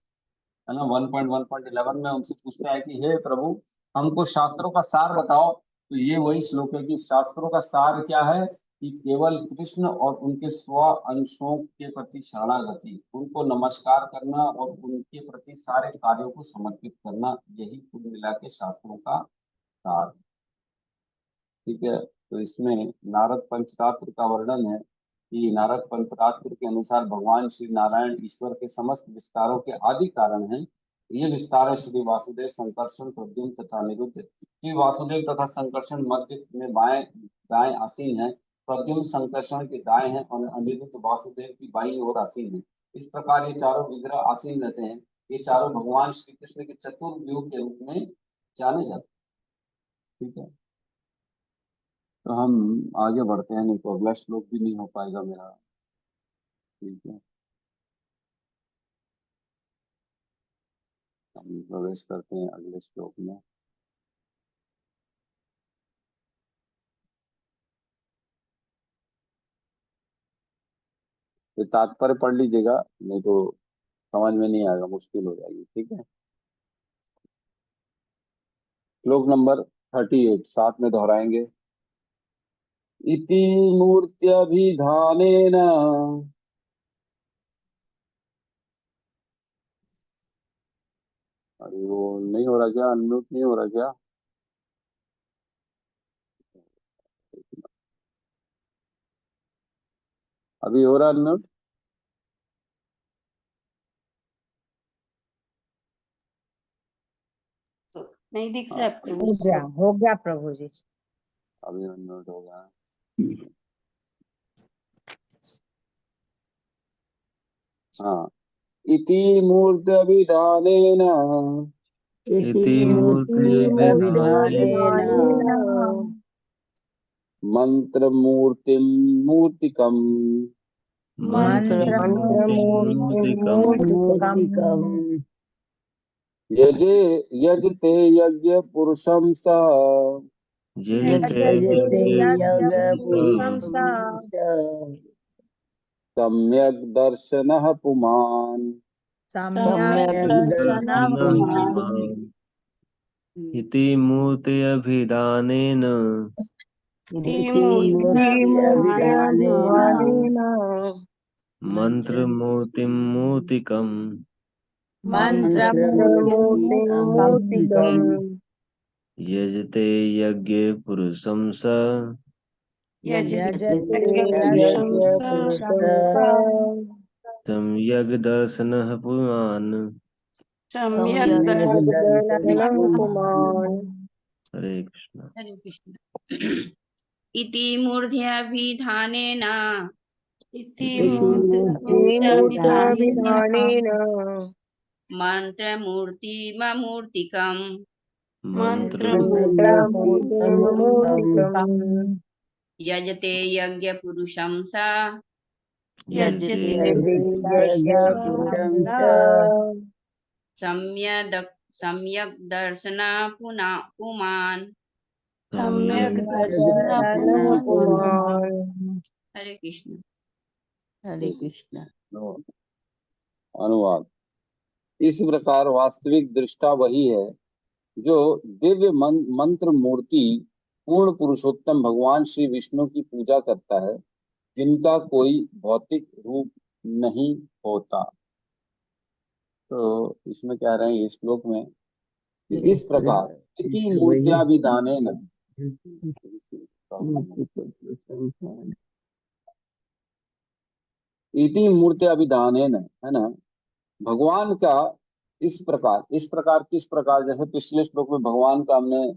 है ना। 1.1.11 में उनसे पूछता है कि हे प्रभु, हमको शास्त्रों का सार बताओ। तो ये वही श्लोक है कि शास्त्रों का सार क्या है कि केवल कृष्ण और उनके स्व अंशों के प्रति शरणागति, उनको नमस्कार करना और उनके प्रति सारे कार्यों को समर्पित करना, यही कुल मिला के शास्त्रों का सार। ठीक है। तो इसमें नारद पंचरात्र का वर्णन है कि नारद पंचरात्र के अनुसार भगवान श्री नारायण ईश्वर के समस्त विस्तारों के आदि कारण हैं। ये विस्तार है श्री वासुदेव, संकर्षण, प्रद्युम्न तथा अनिरुद्ध। श्री वासुदेव तथा संकर्षण मध्य में बाएं दाएं आसीन है, प्रद्युम्न संकर्षण के दाएं हैं और अनिरुद्ध वासुदेव की बाईं ओर आसीन है। इस प्रकार ये चारों विग्रह आसीन रहते हैं। ये चारों भगवान श्री कृष्ण के चतुर्व्यूह के रूप में जाने जाते हैं। ठीक है। तो हम आगे बढ़ते हैं, नहीं तो अगला श्लोक भी नहीं हो पाएगा मेरा। ठीक है, हम प्रवेश करते हैं अगले श्लोक में। तो तात्पर्य पढ़ लीजिएगा, नहीं तो समझ में नहीं आएगा, मुश्किल हो जाएगी। ठीक है। श्लोक नंबर 38 साथ में दोहराएंगे। इति मूर्त्यभिधानेन, अरे वो नहीं हो रहा क्या? अनम्यूट नहीं हो रहा क्या? अभी हो रहा अनम्यूट? नहीं दिख रहा है प्रभु हो जी। गया, हो गया प्रभु जी। अभी अनम्यूट होगा। हाँ। इति मूर्त्यभिधानेन इति मूर्तिभिधानेन मंत्रमूर्तिं मूर्तिकम् मन्त्रमूर्तिमूर्तिकम् यजे यजते यज्ञ पुरुषं स यजते यज्ञपुरुषं सम्यक् दर्शनः पुमान्। सम्यक् दर्शनः दर्शनः पुमान्। इति मूर्त्यभिधानेन मन्त्रमूर्तिं मूर्तिकम् मंत्रमूर्तिम् यजते यज्ञे पुरुषं स यजते यज्ञपुरुषं सम्यग् दर्शनः पुमान्। सम्यक् दर्शनः पुमान्। हरे कृष्ण। हरे कृष्ण। इति मूर्ध्याभिधानेन इति मूर्त्यभिधानेन मन्त्रमूर्तिममूर्तिकम् मन्त्रमूर्तिमूर्तिकम् यजते यज्ञ पुरुषं सा यजते यज्ञपुरुषं स सम्यक् दर्शना पुमान्। सम्यक् दर्शनं पुमान्। हरे कृष्ण। हरे कृष्ण। अनुवाद। इस प्रकार वास्तविक दृष्टा वही है जो दिव्य मंत्र मूर्ति पूर्ण पुरुषोत्तम भगवान श्री विष्णु की पूजा करता है, जिनका कोई भौतिक रूप नहीं होता। तो इसमें कह रहे हैं इस श्लोक में कि इस प्रकार इति मूर्त्याभिधानेन इति मूर्त्याभिधानेन, है ना, भगवान का इस प्रकार किस प्रकार, जैसे पिछले श्लोक में भगवान का हमने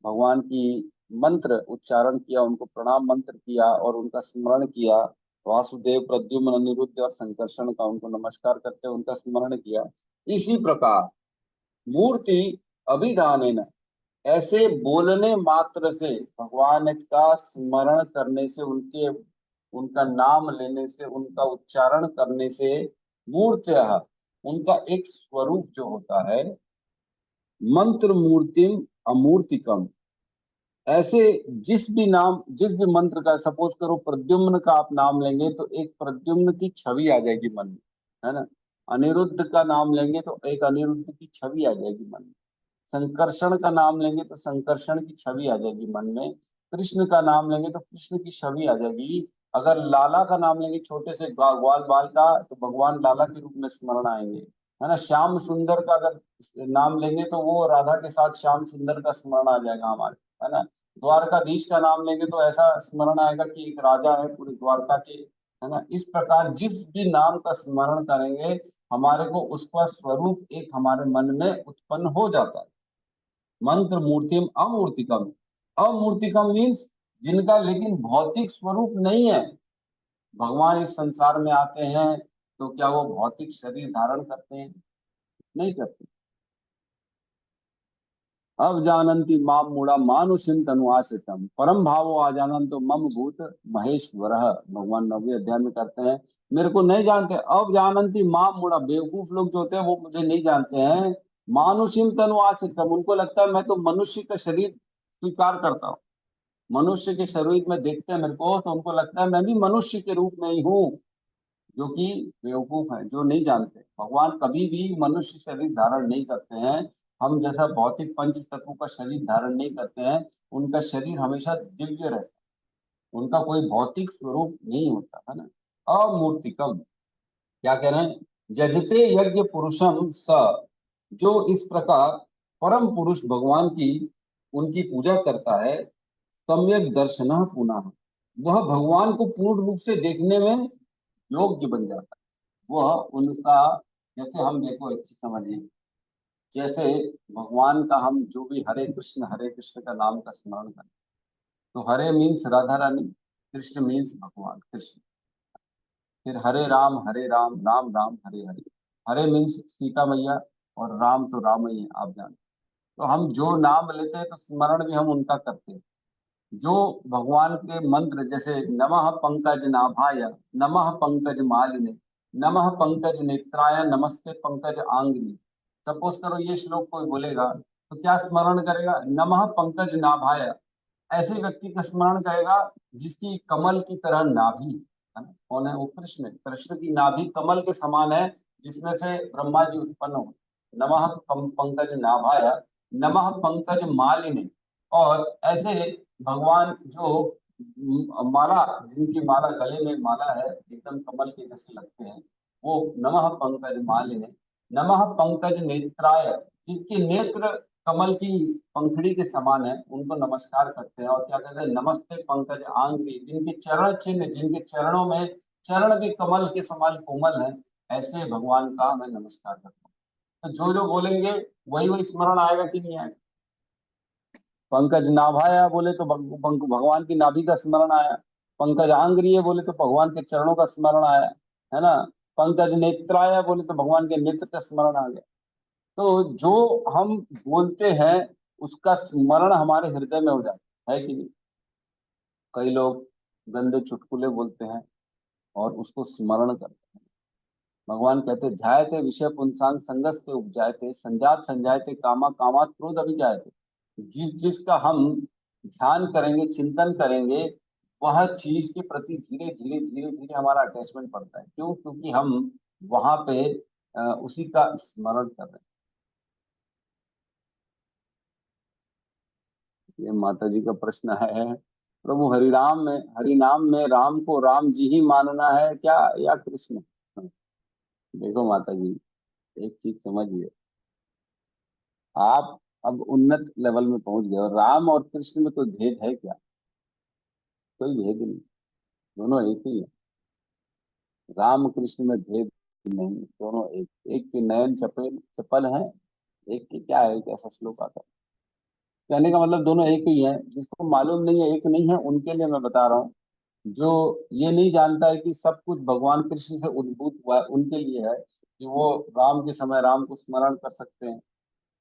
भगवान की मंत्र उच्चारण किया, उनको प्रणाम मंत्र किया और उनका स्मरण किया, वासुदेव, प्रद्युम्न, अनिरुद्ध और संकर्षण का उनको नमस्कार करते उनका स्मरण किया। इसी प्रकार मूर्ति अभिधानेन, ऐसे बोलने मात्र से, भगवान का स्मरण करने से, उनका नाम लेने से, उनका उच्चारण करने से, मूर्त्य, उनका एक स्वरूप जो होता है, मंत्र मूर्तिम अमूर्तिकम, ऐसे जिस भी मंत्र का, सपोज करो प्रद्युम्न का आप नाम लेंगे तो एक प्रद्युम्न की छवि आ जाएगी मन में, है ना। अनिरुद्ध का नाम लेंगे तो एक अनिरुद्ध की छवि आ जाएगी मन में। संकर्षण का नाम लेंगे तो संकर्षण की छवि आ जाएगी मन में। कृष्ण का नाम लेंगे तो कृष्ण की छवि आ जाएगी। अगर लाला का नाम लेंगे, छोटे से ग्वाल बाल का, तो भगवान लाला के रूप में स्मरण आएंगे, है ना। श्याम सुंदर का अगर नाम लेंगे तो वो राधा के साथ श्याम सुंदर का स्मरण आ जाएगा हमारे, है ना। द्वारकाधीश का नाम लेंगे तो ऐसा स्मरण आएगा कि एक राजा है पूरी द्वारका के, है ना। इस प्रकार जिस भी नाम का स्मरण करेंगे, हमारे को उसका स्वरूप एक हमारे मन में उत्पन्न हो जाता है। मंत्र मूर्तिम अमूर्तिकम, अमूर्तिकम मीन्स जिनका लेकिन भौतिक स्वरूप नहीं है। भगवान इस संसार में आते हैं तो क्या वो भौतिक शरीर धारण करते हैं? नहीं करते। अब जानंती माम मूढ़ा मानुषिम तनुआश्रितम परम भावो आ जानंतो मम भूत महेश्वर, भगवान 9वें अध्याय में कहते हैं मेरे को नहीं जानते। अब जानंती माम मूढ़ा, बेवकूफ लोग जो होते हैं वो मुझे नहीं जानते हैं। मानुषिम तनुआश्रितम, उनको लगता है मैं तो मनुष्य का शरीर स्वीकार करता हूँ। मनुष्य के शरीर में देखते हैं मेरे को तो उनको लगता है मैं भी मनुष्य के रूप में ही हूँ, जो कि बेवकूफ है, जो नहीं जानते। भगवान कभी भी मनुष्य शरीर धारण नहीं करते हैं। हम जैसा भौतिक पंच तत्वों का शरीर धारण नहीं करते हैं, उनका शरीर हमेशा दिव्य रहता है, उनका कोई भौतिक स्वरूप नहीं होता, है ना। अमूर्तिकम, क्या कह रहे हैं, यजते यज्ञ पुरुषम स, जो इस प्रकार परम पुरुष भगवान की उनकी पूजा करता है, सम्यक दर्शन पुनः, वह भगवान को पूर्ण रूप से देखने में योग्य बन जाता है। वह उनका, जैसे हम देखो एक चीज समझिए, जैसे भगवान का हम जो भी हरे कृष्ण का नाम का स्मरण करें, तो हरे मीन्स राधा रानी, कृष्ण मीन्स भगवान कृष्ण, फिर हरे राम राम राम हरे हरे, हरे मीन्स सीता मैया और राम तो राम ही है, आप जानते। तो हम जो नाम लेते हैं तो स्मरण भी हम उनका करते हैं। जो भगवान के मंत्र, जैसे नमः पंकज नाभाय, नमः पंकज मालिने, नमः पंकज नेत्राय, नमस्ते पंकज आंग्री, सपोज करो ये श्लोक कोई बोलेगा तो क्या स्मरण करेगा, नमः पंकज नाभाय, ऐसे व्यक्ति का स्मरण करेगा जिसकी कमल की तरह नाभि है ना। कौन है वो? कृष्ण। कृष्ण की नाभि कमल के समान है, जिसमें से ब्रह्मा जी उत्पन्न हो। नमः पंकज नाभाय, नमः पंकज मालिने। और ऐसे भगवान जो माला, जिनकी माला गले में माला है एकदम कमल के जैसे लगते हैं, वो नमः पंकज मालिने, नमः पंकज नेत्राय, जिनके नेत्र कमल की पंखड़ी के समान है, उनको नमस्कार करते हैं। और क्या कहते हैं, नमस्ते पंकज आंग्री, जिनके चरण चिन्ह, जिनके चरणों में चरण भी कमल के समान कोमल है, ऐसे भगवान का मैं नमस्कार करता हूँ। तो जो जो बोलेंगे वही वही स्मरण आएगा कि नहीं आएगा। पंकज नाभाया बोले तो भगवान की नाभि का स्मरण आया। पंकज आंग्रिय बोले तो भगवान के चरणों का स्मरण आया, है ना। पंकज नेत्राया बोले तो भगवान के नेत्र का स्मरण आ गया। तो जो हम बोलते हैं उसका स्मरण हमारे हृदय में हो जाता है कि नहीं। कई लोग गंदे चुटकुले बोलते हैं और उसको स्मरण करते हैं। भगवान कहते ध्यायते विषय पुंसांग संगस्ते उपजायते संजात संजायते कामा कामात क्रोध अभिजायते। जिस जिसका हम ध्यान करेंगे, चिंतन करेंगे, वह चीज के प्रति धीरे धीरे धीरे धीरे हमारा अटैचमेंट बढ़ता है। क्यों? क्योंकि हम वहां पे उसी का स्मरण कर रहे हैं। ये माता जी का प्रश्न है, प्रभु हरि नाम में राम को राम जी ही मानना है क्या या कृष्ण? देखो माता जी, एक चीज समझिए, आप अब उन्नत लेवल में पहुंच गए और राम और कृष्ण में कोई भेद है क्या? कोई भेद नहीं, दोनों एक ही है। राम कृष्ण में भेद नहीं, दोनों एक। एक के नयन चपल हैं, एक के क्या है, एक ऐसा श्लोक आता है। कहने का मतलब दोनों एक ही है। जिसको मालूम नहीं है, एक नहीं है, उनके लिए मैं बता रहा हूँ। जो ये नहीं जानता है कि सब कुछ भगवान कृष्ण से उद्भूत हुआ है, उनके लिए है कि वो राम के समय राम को स्मरण कर सकते हैं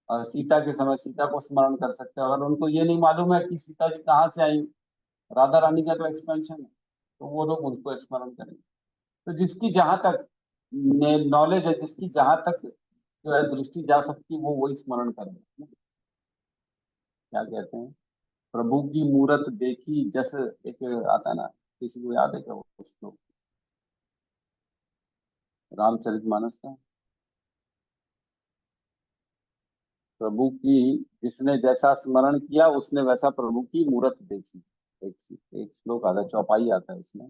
और सीता के समय सीता को स्मरण कर सकते हैं। और उनको ये नहीं मालूम है कि सीता जी कहाँ से आई, राधा रानी का तो एक्सपेंशन है, तो वो लोग उनको स्मरण करेंगे। तो जिसकी जहां तक नॉलेज है, जिसकी जहां तक जो है दृष्टि जा सकती, वो वही स्मरण करेंगे। क्या कहते हैं, प्रभु की मूरत देखी जस, एक आता है ना, किसी को याद है क्या वो श्लोक, रामचरितमानस का? प्रभु की जिसने जैसा स्मरण किया उसने वैसा प्रभु की मूरत देखी। एक श्लोक आता है, चौपाई आता है उसमें,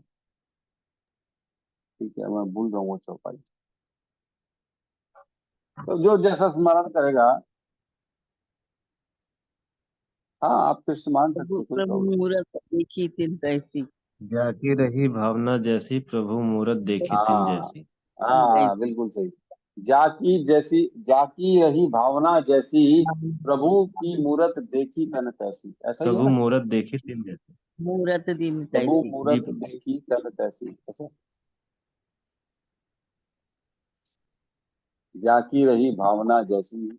ठीक है, मैं भूल रहा हूँ वो चौपाई। तो जो जैसा स्मरण करेगा, हाँ आप कृष्ण मान सकते प्रभु हो, कोई प्रभु प्रॉब्लम। मूरत देखी तिन तैसी। जाकी रही भावना जैसी, प्रभु मूरत देखी तिन हाँ जैसी। हाँ बिल्कुल सही। जाकी रही भावना जैसी, प्रभु की मूरत देखी तन तैसी, ऐसा ही है प्रभु ना? मूरत देखी तिन जैसी। मूरत दिन प्रभु तैसी। जी मूरत प्रभु। देखी तन तैसी, ऐसा। जाकी रही भावना जैसी,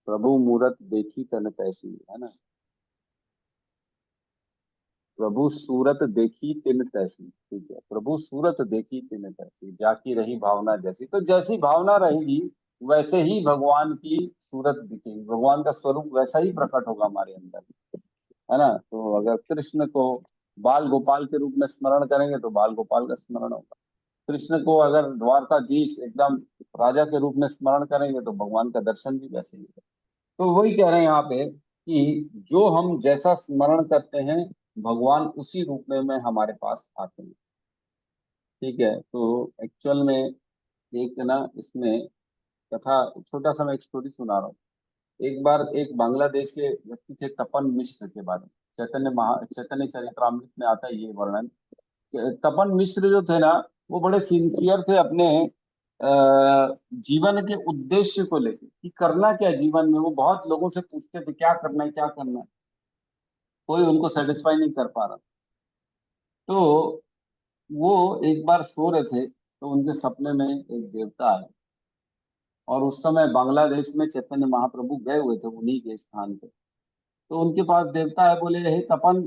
प्रभु मूरत देखी तन तैसी, है ना? प्रभु सूरत देखी तिन तैसी, ठीक है, प्रभु सूरत देखी तिन तैसी, जाकी रही भावना जैसी। तो जैसी भावना रहेगी वैसे ही भगवान की सूरत दिखेगी, भगवान का स्वरूप वैसा ही प्रकट होगा हमारे अंदर, है ना? तो अगर कृष्ण को बाल गोपाल के रूप में स्मरण करेंगे तो बाल गोपाल का स्मरण होगा। कृष्ण को अगर द्वारकाधीश एकदम राजा के रूप में स्मरण करेंगे तो भगवान का दर्शन भी वैसे ही होगा। तो वही कह रहे हैं यहाँ पे कि जो हम जैसा स्मरण करते हैं, भगवान उसी रूप में हमारे पास आते हैं। ठीक है, तो एक्चुअल में एक ना इसमें कथा, छोटा सा मैं एक स्टोरी सुना रहा हूँ। एक बार एक बांग्लादेश के व्यक्ति थे, तपन मिश्र के बारे में चैतन्य चरितमृत में आता है ये वर्णन। तपन मिश्र जो थे ना, वो बड़े सिंसियर थे अपने जीवन के उद्देश्य को लेकर कि करना क्या जीवन में। वो बहुत लोगों से पूछते थे क्या करना है क्या करना है, कोई उनको सेटिस्फाई नहीं कर पा रहा। तो वो एक बार सो रहे थे तो उनके सपने में एक देवता आए, और उस समय बांग्लादेश में चैतन्य महाप्रभु गए हुए थे उन्हीं के स्थान पे। तो उनके पास देवता है, बोले हे तपन,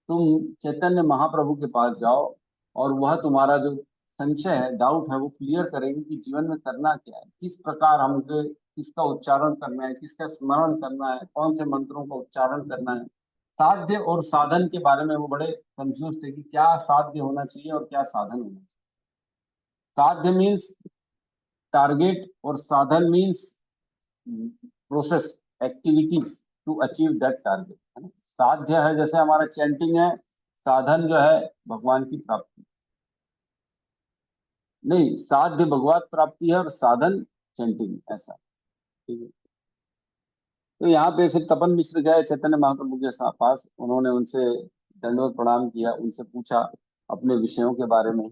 तुम चैतन्य महाप्रभु के पास जाओ और वह तुम्हारा जो संशय है, डाउट है, वो क्लियर करेंगे कि जीवन में करना क्या है, किस प्रकार हमको किसका उच्चारण करना है, किसका स्मरण करना है, कौन से मंत्रों का उच्चारण करना है। साध्य और साधन के बारे में वो बड़े कंफ्यूज थे कि क्या साध्य होना चाहिए और क्या साधन होना चाहिए। साध्य मीन्स टारगेट और साधन means process, activities to achieve that target, है ना? साध्य है जैसे हमारा चैंटिंग है, साधन जो है भगवान की प्राप्ति। नहीं, साध्य भगवत प्राप्ति है और साधन चैंटिंग, ऐसा। ठीक है, तो यहाँ पे फिर तपन मिश्र गए चैतन्य महाप्रभु के पास। उन्होंने उनसे दंडवत प्रणाम किया, उनसे पूछा अपने विषयों के बारे में,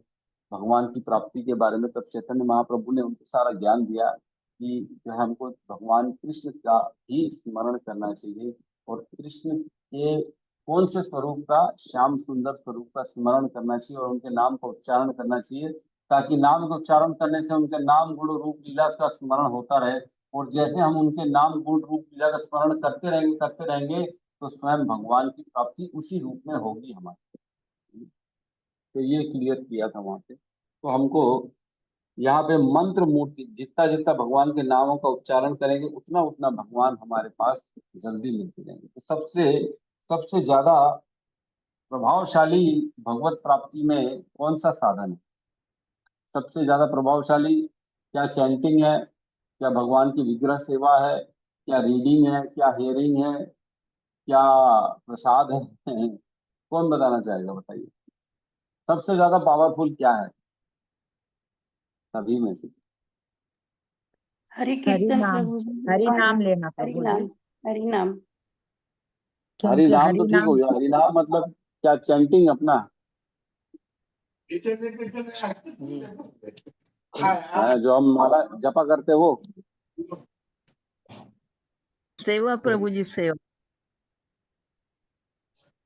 भगवान की प्राप्ति के बारे में। तब चैतन्य महाप्रभु ने उनको सारा ज्ञान दिया कि जो है हमको भगवान कृष्ण का ही स्मरण करना चाहिए और कृष्ण के कौन से स्वरूप का, श्याम सुंदर स्वरूप का स्मरण करना चाहिए और उनके नाम का उच्चारण करना चाहिए, ताकि नाम का उच्चारण करने से उनके नाम गुण रूप लीला का स्मरण होता रहे। और जैसे हम उनके नाम गुण रूप लीला का स्मरण करते रहेंगे तो स्वयं भगवान की प्राप्ति उसी रूप में होगी हमारी। तो ये क्लियर किया था वहां पे। तो हमको यहाँ पे मंत्र मूर्ति जितना जितना भगवान के नामों का उच्चारण करेंगे उतना उतना भगवान हमारे पास जल्दी मिलते जाएंगे। तो सबसे सबसे ज्यादा प्रभावशाली भगवत प्राप्ति में कौन सा साधन है? सबसे ज्यादा प्रभावशाली क्या चैंटिंग है, क्या भगवान की विग्रह सेवा है, क्या रीडिंग है, क्या हियरिंग है, क्या प्रसाद है? कौन बताना चाहेगा, बताइए सबसे ज्यादा पावरफुल क्या है सभी में से? हरि हरि कीर्तन नाम, प्रभु जी। हरि नाम लेना हरि प्रभु नाम, जी, हरि नाम। हरि क्योंकि नाम तो हरि ठीक हो नाम गया। हरि नाम मतलब क्या चैंटिंग अपना? जी। जो हम माला जपा करते हैं वो? सेवा प्रभु जी सेवा।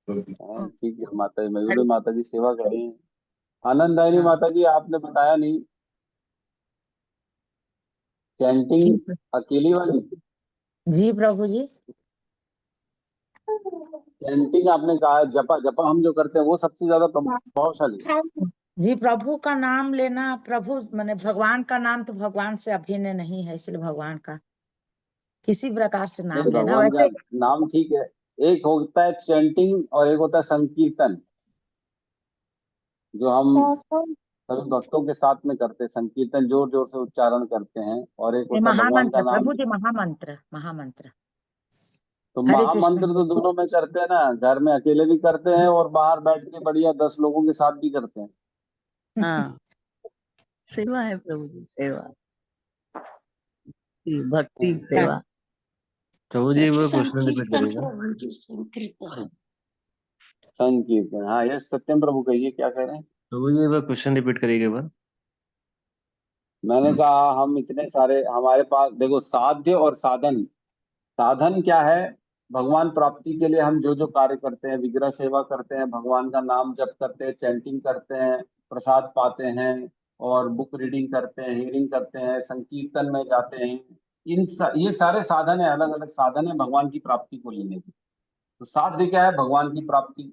ठीक है माता जी, मयूरी माता जी सेवा करें। आनंदायनी माता जी आपने बताया नहीं, चैंटिंग जी अकेली वाली? जी प्रभु जी। चैंटिंग आपने कहा, जपा जपा हम जो करते हैं वो सबसे ज्यादा प्रभावशाली है। जी प्रभु का नाम लेना, प्रभु माने भगवान का नाम तो भगवान से अभिन्न नहीं है, इसलिए भगवान का किसी प्रकार से नाम नहीं, लेना भगवान का वैसे। नाम ठीक है। एक होता है चैंटिंग और एक होता है संकीर्तन, जो हम सभी भक्तों के साथ में करते हैं। संकीर्तन जोर जोर से उच्चारण करते हैं, और एक ये होता है भगवान का महामंत्र नाम। प्रभु जी, महामंत्र महामंत्र। तो हरे कृष्ण। महामंत्र तो दोनों में करते हैं ना, घर में अकेले भी करते हैं और बाहर बैठ के बढ़िया 10 लोगों के साथ भी करते हैं। हाँ, सेवा है प्रभु जी सेवा, भक्ति सेवा। प्रभु जी वो क्वेश्चन रिपीट संकीर्तन करिएगा। प्रभु जी, संकीर्तन। संकीर्तन, हाँ यस सत्यम प्रभु, कहिए क्या कह रहे हैं? प्रभु जी वो क्वेश्चन रिपीट करिएगा एक बार। मैंने कहा हम इतने सारे हमारे पास, देखो साध्य और साधन। साधन क्या है? भगवान प्राप्ति के लिए हम जो जो कार्य करते हैं, विग्रह सेवा करते हैं, भगवान का नाम जप करते हैं, चैंटिंग करते हैं, प्रसाद पाते हैं, और बुक रीडिंग करते हैं, हियरिंग करते हैं, संकीर्तन में जाते हैं। ये सारे साधन है, अलग अलग साधन है भगवान की प्राप्ति को लेने के। तो साध्य क्या है? भगवान की प्राप्ति।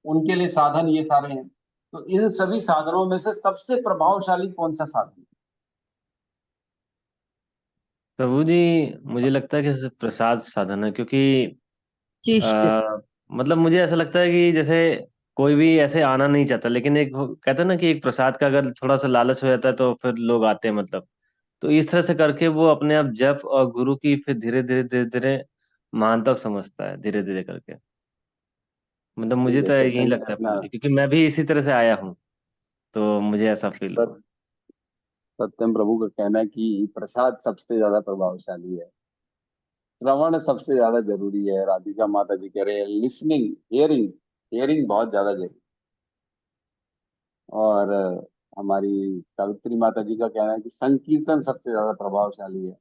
उनके लिए साधन ये सारे हैं। तो इन सभी साधनों में से सबसे प्रभावशाली कौन सा साधन है? प्रभु जी मुझे लगता है कि प्रसाद साधन है, क्योंकि शिष्ट। मतलब मुझे ऐसा लगता है कि जैसे कोई भी ऐसे आना नहीं चाहता, लेकिन एक कहते हैं ना कि एक प्रसाद का अगर थोड़ा सा लालच हो जाता है तो फिर लोग आते हैं, मतलब तो इस तरह से करके वो अपने आप जप और गुरु की फिर धीरे धीरे महानता को समझता है, धीरे धीरे करके। मतलब मुझे ठीक है तो यही सत्यम लगता है अपना। प्रभु जी, क्योंकि मैं भी इसी तरह से आया हूँ, तो मुझे ऐसा फील हुआ। सत्यम प्रभु का कहना है कि प्रसाद सबसे ज्यादा प्रभावशाली है। श्रवण सबसे ज्यादा जरूरी है। राधिका माता जी कह रहे हैं लिसनिंग, हियरिंग। हियरिंग बहुत ज्यादा जरूरी। और हमारी सावित्री माता जी का कहना है कि संकीर्तन सबसे ज्यादा प्रभावशाली है।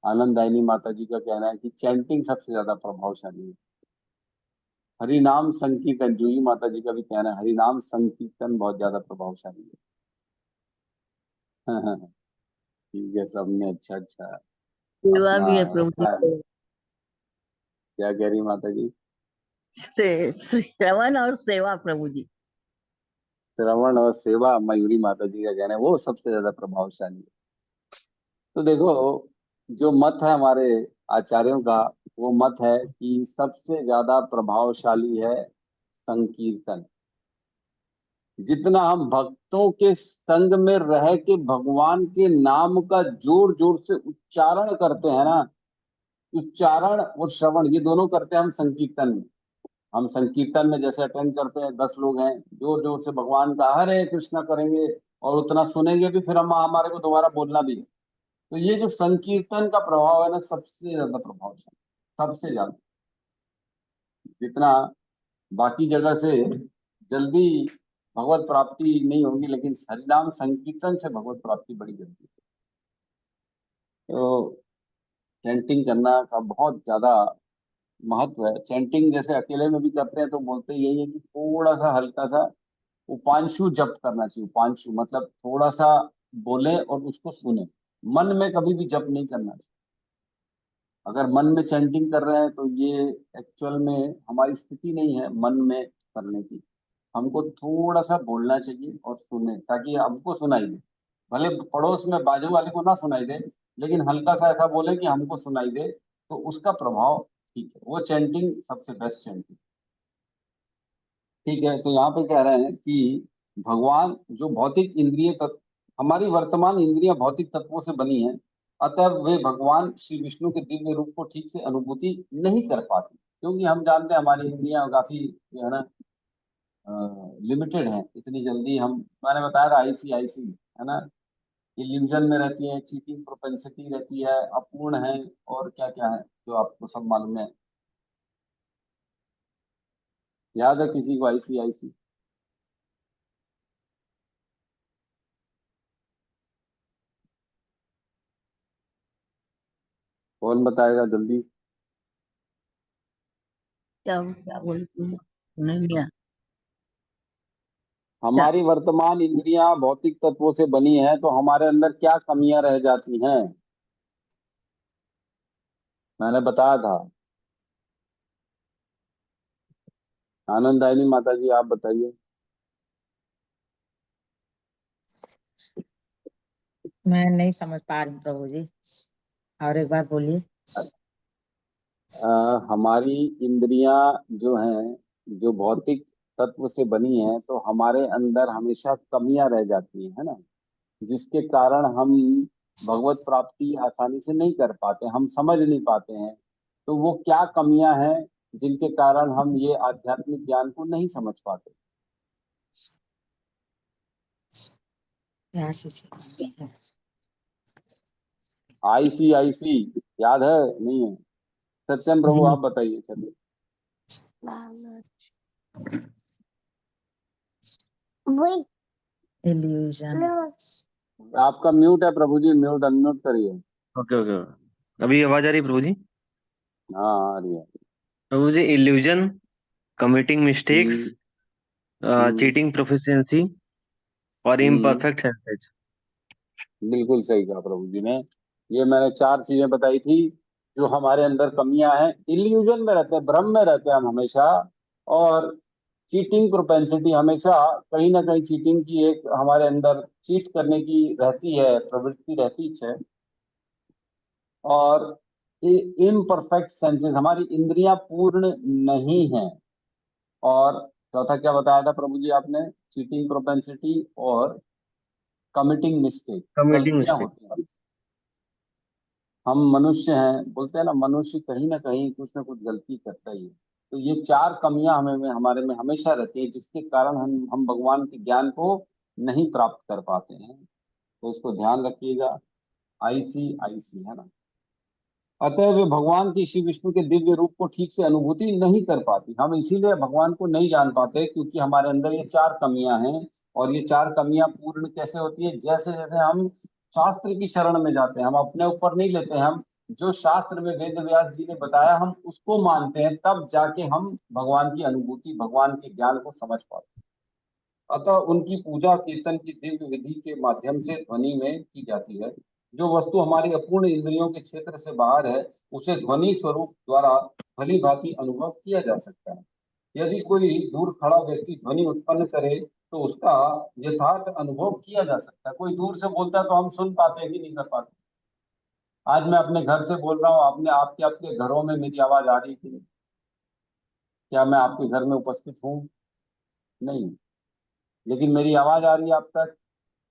आनंदायनी माता जी का कहना है कि चैंटिंग सबसे ज्यादा प्रभावशाली है। हरि नाम संकीर्तन, जूही माता जी का भी कहना है हरि नाम संकीर्तन बहुत ज्यादा प्रभावशाली है। ठीक है, सबने अच्छा अच्छा सेवा अपना भी है प्रभु जी रखा है। सेवा। क्या कह रही माता जी? श्रवण और सेवा प्रभु जी। श्रवण और सेवा, मयूरी माता जी का कहना है वो सबसे ज्यादा प्रभावशाली है। तो देखो, जो मत है हमारे आचार्यों का, वो मत है कि सबसे ज्यादा प्रभावशाली है संकीर्तन। जितना हम भक्तों के संग में रह के भगवान के नाम का जोर जोर से उच्चारण करते हैं ना, उच्चारण और श्रवण ये दोनों करते हैं हम संकीर्तन में। हम संकीर्तन में जैसे अटेंड करते हैं, 10 लोग हैं, जोर जोर से भगवान का हरे कृष्णा करेंगे, और उतना सुनेंगे भी, फिर हम हमारे को दोबारा बोलना भी है। तो ये जो संकीर्तन का प्रभाव है ना, सबसे ज्यादा प्रभावशाली, सबसे ज्यादा। जितना बाकी जगह से जल्दी भगवत प्राप्ति नहीं होगी, लेकिन हरिनाम संकीर्तन से भगवत प्राप्ति बड़ी जल्दी है। तो चैंटिंग करना का बहुत ज्यादा महत्व है। चैंटिंग जैसे अकेले में भी करते हैं तो बोलते यही है कि थोड़ा सा हल्का सा उपांशु जप करना चाहिए। उपांशु मतलब थोड़ा सा बोले और उसको सुने, मन में कभी भी जप नहीं करना चाहिए। अगर मन में चैंटिंग कर रहे हैं तो ये एक्चुअल में हमारी स्थिति नहीं है मन में करने की। हमको थोड़ा सा बोलना चाहिए और सुने, ताकि हमको सुनाई दे। भले पड़ोस में बाजू वाले को ना सुनाई दे, लेकिन हल्का सा ऐसा बोले कि हमको सुनाई दे, तो उसका प्रभाव ठीक है। वो चैंटिंग सबसे बेस्ट चैंटिंग। ठीक है, तो यहाँ पे कह रहे हैं कि भगवान जो भौतिक इंद्रिय तत्व, हमारी वर्तमान इंद्रियां भौतिक तत्वों से बनी हैं, अतः वे भगवान श्री विष्णु के दिव्य रूप को ठीक से अनुभूति नहीं कर पाती, क्योंकि हम जानते हैं हमारी इंद्रियां काफी जो है ना लिमिटेड हैं। इतनी जल्दी हम, मैंने बताया था आईसी है ना, इल्यूजन में रहती है, चीटिंग प्रोपेंसिटी रहती है, अपूर्ण है, और क्या क्या है जो आपको सब मालूम है। याद है किसी को आईसी? कौन बताएगा जल्दी? क्या क्या बोलती है, नहीं लिया। हमारी वर्तमान इंद्रियां भौतिक तत्वों से बनी हैं, तो हमारे अंदर क्या कमियां रह जाती हैं? मैंने बताया था। आनंदायनी माता जी, आप बताइए। मैं नहीं समझ पा रही प्रभु जी, और एक बार बोलिए। हमारी इंद्रियां जो हैं, जो भौतिक तत्व से बनी हैं, तो हमारे अंदर हमेशा कमियां रह जाती हैं, है ना, जिसके कारण हम भगवत प्राप्ति आसानी से नहीं कर पाते, हम समझ नहीं पाते हैं। तो वो क्या कमियां हैं जिनके कारण हम ये आध्यात्मिक ज्ञान को नहीं समझ पाते? क्या चीज है? आईसी याद है? नहीं है? सत्यम प्रभु, आप बताइए। चलिए, इल्यूजन। आपका म्यूट है प्रभु जी, म्यूट अनम्यूट करिए। Okay okay. अभी आवाज आ रही है प्रभु जी? हाँ, आ रही है। प्रभु जी, इल्यूजन, कमिटिंग मिस्टेक्स, हम्म, हम्म, चीटिंग प्रोफिशिएंसी और हम्म, इम्परफेक्ट सेंसेज। बिल्कुल सही कहा प्रभु जी ने। ये मैंने 4 चीजें बताई थी जो हमारे अंदर कमियां हैं। इल्यूजन में रहते हैं, भ्रम में रहते हैं हम हमेशा। और चीटिंग प्रोपेंसिटी, हमेशा कहीं ना कहीं चीटिंग की एक हमारे अंदर चीट करने की रहती है, प्रवृत्ति रहती है। और इम्परफेक्ट सेंसेस, हमारी इंद्रियां पूर्ण नहीं हैं। और चौथा क्या बताया था प्रभु जी आपने? चीटिंग प्रोपेंसिटी और कमिटिंग मिस्टेक, कमिटिंग गलतियां मिस्टेक। होती हैं। हम मनुष्य हैं, बोलते हैं ना, मनुष्य कहीं ना कहीं कुछ ना कुछ गलती करता ही है। तो ये 4 कमियां हमारे में हमेशा रहती है, जिसके कारण हम भगवान के ज्ञान को नहीं प्राप्त कर पाते हैं। तो उसको ध्यान रखिएगा। आईसी है ना। अतः वे भगवान की, श्री विष्णु के दिव्य रूप को ठीक से अनुभूति नहीं कर पाती। हम इसीलिए भगवान को नहीं जान पाते, क्योंकि हमारे अंदर ये 4 कमियां हैं। और ये 4 कमियां पूर्ण कैसे होती है? जैसे जैसे हम शास्त्र की शरण में जाते हैं, हम अपने ऊपर नहीं लेते हैं, हम जो शास्त्र में वेद व्यास जी ने बताया हम उसको मानते हैं, तब जाके हम भगवान की अनुभूति, भगवान के ज्ञान को समझ पाते हैं। अतः उनकी पूजा कीर्तन की दिव्य विधि के माध्यम से ध्वनि में की जाती है। जो वस्तु हमारी अपूर्ण इंद्रियों के क्षेत्र से बाहर है, उसे ध्वनि स्वरूप द्वारा भली भांति अनुभव किया जा सकता है। यदि कोई दूर खड़ा व्यक्ति ध्वनि उत्पन्न करे, तो उसका यथार्थ अनुभव किया जा सकता है। कोई दूर से बोलता है तो हम सुन पाते हैं कि नहीं कर पाते? आज मैं अपने घर से बोल रहा हूँ, आपने आपके आपके घरों में मेरी आवाज आ रही थी? क्या मैं आपके घर में उपस्थित हूँ? नहीं। लेकिन मेरी आवाज आ रही है आप तक?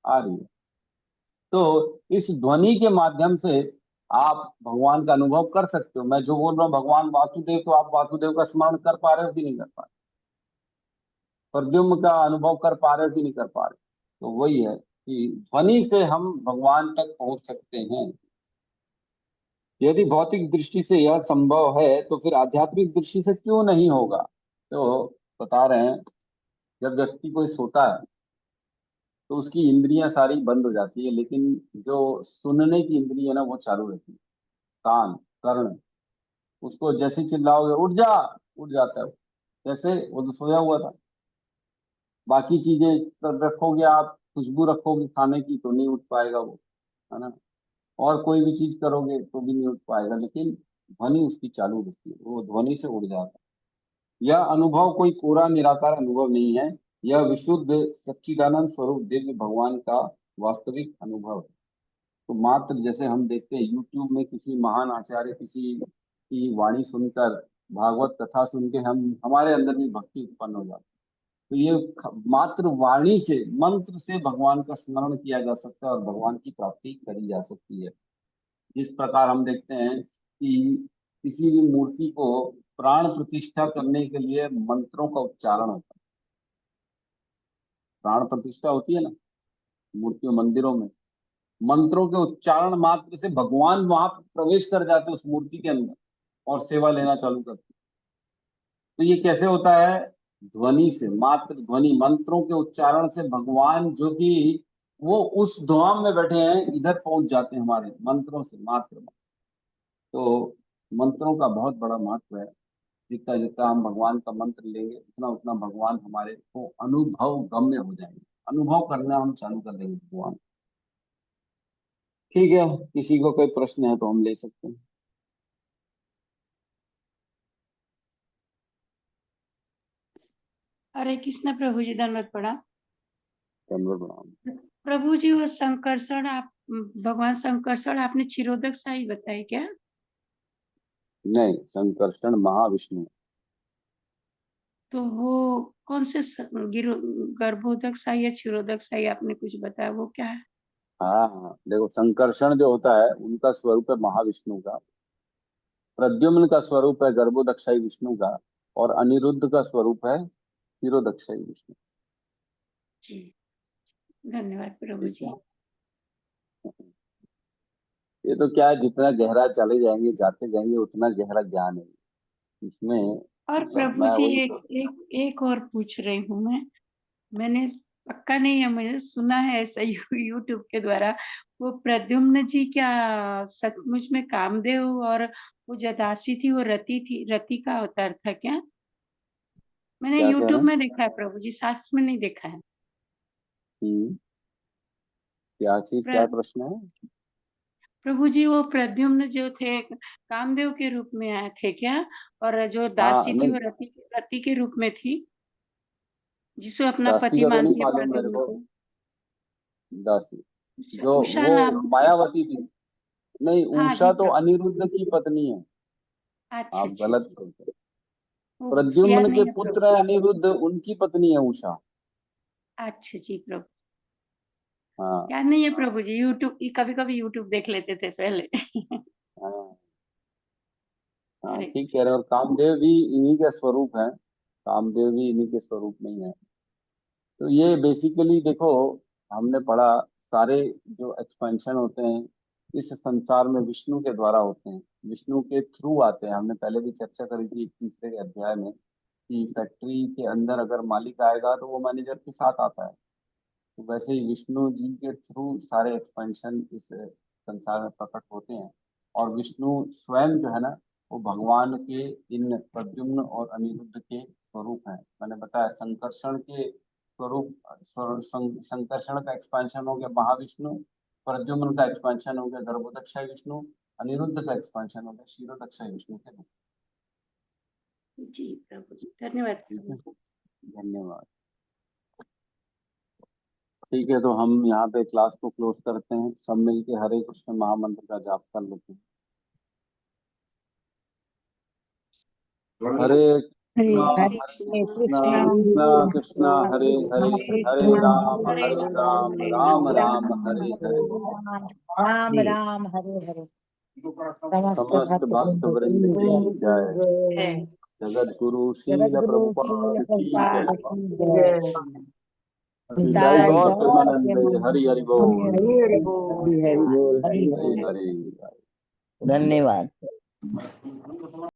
आ रही है। तो इस ध्वनि के माध्यम से आप भगवान का अनुभव कर सकते हो। मैं जो बोल रहा हूँ भगवान वासुदेव, तो आप वासुदेव का स्मरण कर पा रहे हो कि नहीं कर पा रहे? प्रद्युम्न का अनुभव कर पा रहे हो कि नहीं कर पा रहे? तो वही है कि ध्वनि से हम भगवान तक पहुंच सकते हैं। यदि भौतिक दृष्टि से यह संभव है, तो फिर आध्यात्मिक दृष्टि से क्यों नहीं होगा? तो बता रहे हैं, जब व्यक्ति कोई सोता है तो उसकी इंद्रियां सारी बंद हो जाती है, लेकिन जो सुनने की इंद्रिय है ना, वो चालू रहती है। कान, कर्ण, उसको जैसे चिल्लाओगे उठ जा, उठ जाता है वो। जैसे वो तो सोया हुआ था। बाकी चीजें सब रखोगे आप, खुशबू रखोगे खाने की, तो नहीं उठ पाएगा वो, है ना। और कोई भी चीज करोगे तो भी नहीं उठ पाएगा, लेकिन ध्वनि उसकी चालू रहती है, वो ध्वनि से उड़ जाता है। यह अनुभव कोई कोरा निराकार अनुभव नहीं है, यह विशुद्ध सच्चिदानंद स्वरूप दिव्य भगवान का वास्तविक अनुभव है। तो मात्र जैसे हम देखते हैं यूट्यूब में किसी महान आचार्य किसी की वाणी सुनकर, भागवत कथा सुन के हमारे अंदर भी भक्ति उत्पन्न हो जाती है। तो ये मात्र वाणी से, मंत्र से भगवान का स्मरण किया जा सकता है और भगवान की प्राप्ति करी जा सकती है। जिस प्रकार हम देखते हैं कि किसी भी मूर्ति को प्राण प्रतिष्ठा करने के लिए मंत्रों का उच्चारण होता है। प्राण प्रतिष्ठा होती है ना मूर्तियों मंदिरों में, मंत्रों के उच्चारण मात्र से भगवान वहां प्रवेश कर जाते उस मूर्ति के अंदर और सेवा लेना चालू करते। तो ये कैसे होता है? ध्वनि से, मात्र ध्वनि, मंत्रों के उच्चारण से भगवान जो कि वो उस धाम में बैठे हैं इधर पहुंच जाते हैं हमारे मंत्रों से, मात्र में। तो मंत्रों का बहुत बड़ा महत्व है। जितना जितना हम भगवान का मंत्र लेंगे उतना उतना भगवान हमारे को अनुभव गम्य हो जाएंगे, अनुभव करना हम चालू कर देंगे भगवान। ठीक है, किसी को कोई प्रश्न है तो हम ले सकते हैं। हरे कृष्ण प्रभु जी, धन्यवाद पड़ा। धन्यवाद प्रणाम। प्रभु जी वो संकर्षण, आप भगवान संकर्षण आपने क्षीरोदक साई बताए क्या? नहीं, संकर्षण महाविष्णु। तो वो कौन से गर्भोदक साई या क्षीरोदक साई आपने कुछ बताया, वो क्या है? हाँ हाँ, देखो संकर्षण जो होता है उनका स्वरूप है महाविष्णु का, प्रद्युम्न का स्वरूप है गर्भोदक्षाई विष्णु का, और अनिरुद्ध का स्वरूप है क्षीरोदक्षाई विष्णु। जी, धन्यवाद प्रभु ठीक जी। है। ये तो क्या है, जितना गहरा चले जाएंगे, जाते जाएंगे, उतना गहरा ज्ञान है इसमें। और मतलब प्रभु मैं जी वही एक और पूछ रही हूँ मैंने पक्का नहीं है, मुझे सुना है ऐसा यूट्यूब के द्वारा, वो प्रद्युम्न जी क्या सचमुच में कामदेव और वो जदासी थी, वो रति थी, रति का अवतार था क्या? मैंने क्या कह रहे यूट्यूब हैं? में देखा है प्रभु जी, शास्त्र में नहीं देखा है। क्या चीज, क्या प्रश्न है? प्रभु जी वो प्रद्युम्न जो थे कामदेव के रूप में आए थे क्या? और जो हाँ, दासी थी नहीं वो रति के रूप में थी, जिसको अपना दासी पति का तो नहीं मानती है मालूम मेरे प्रद्युम्न को। को। दासी जो उषा वो नाम थी। मायावती थी। नहीं, हाँ जी उषा तो प्रभु। अनिरुद्ध की पत्नी है। अच्छा आप अच्छा गलत अच्छा। सोच रहे वो हो। प्रद्युम्न याद के नहीं है प्रभु। पुत्र है अनिरुद्ध, उनकी पत्नी है उषा। अच्छा जी प्रभु, हाँ याद नहीं है प्रभु जी, यूट्यूब कभी कभी यूट्यूब देख लेते थे पहले। हाँ हाँ, अरे ठीक कह रहे हो। और कामदेव भी इन्हीं के स्वरूप है, कामदेव भी इन्हीं के स्वरूप में ही है। तो ये बेसिकली देखो, हमने पढ़ा सारे जो एक्सपेंशन होते हैं इस संसार में विष्णु के द्वारा होते हैं, विष्णु के थ्रू आते हैं। हमने पहले भी चर्चा करी थी तीसरे अध्याय में कि फैक्ट्री के अंदर अगर मालिक आएगा तो वो मैनेजर के साथ आता है। तो वैसे ही विष्णु जी के थ्रू सारे एक्सपेंशन इस संसार में प्रकट होते हैं। और विष्णु स्वयं जो है ना, वो भगवान के इन प्रद्युम्न और अनिरुद्ध के स्वरूप हैं। मैंने बताया संकर्षण के स्वरूप, संकर्षण का एक्सपेंशन हो गया महाविष्णु, प्रद्युम्न का एक्सपेंशन हो गया गर्भोदक्षाई विष्णु, अनिरुद्ध का एक्सपेंशन हो गया क्षीरोदक्षाई विष्णु के रूप। जी प्रभु जी, धन्यवाद ठीक प्रभु है, जी। धन्यवाद। ठीक है, तो हम यहाँ पे क्लास को क्लोज करते हैं। सब मिलके हरे कृष्ण महामंत्र का जाप कर लेते हैं। हरे हरे कृष्ण कृष्णा कृष्ण कृष्ण हरे हरे, हरे कृष्णा राम राम राम हरे हरे। राम राम हरे हरे। समस्त समस्त भक्त भक्त वृंद वृंद की जय। जय। जगत गुरु जगत शील गुरु प्रभुपाद श्रील की जय। प्रभुपाद की जय। जय निताय गौर गौर प्रेमानंदे, हरि हरि बोल। हरि हरि बोल, हरि हरि हरि बोल। हरि। धन्यवाद।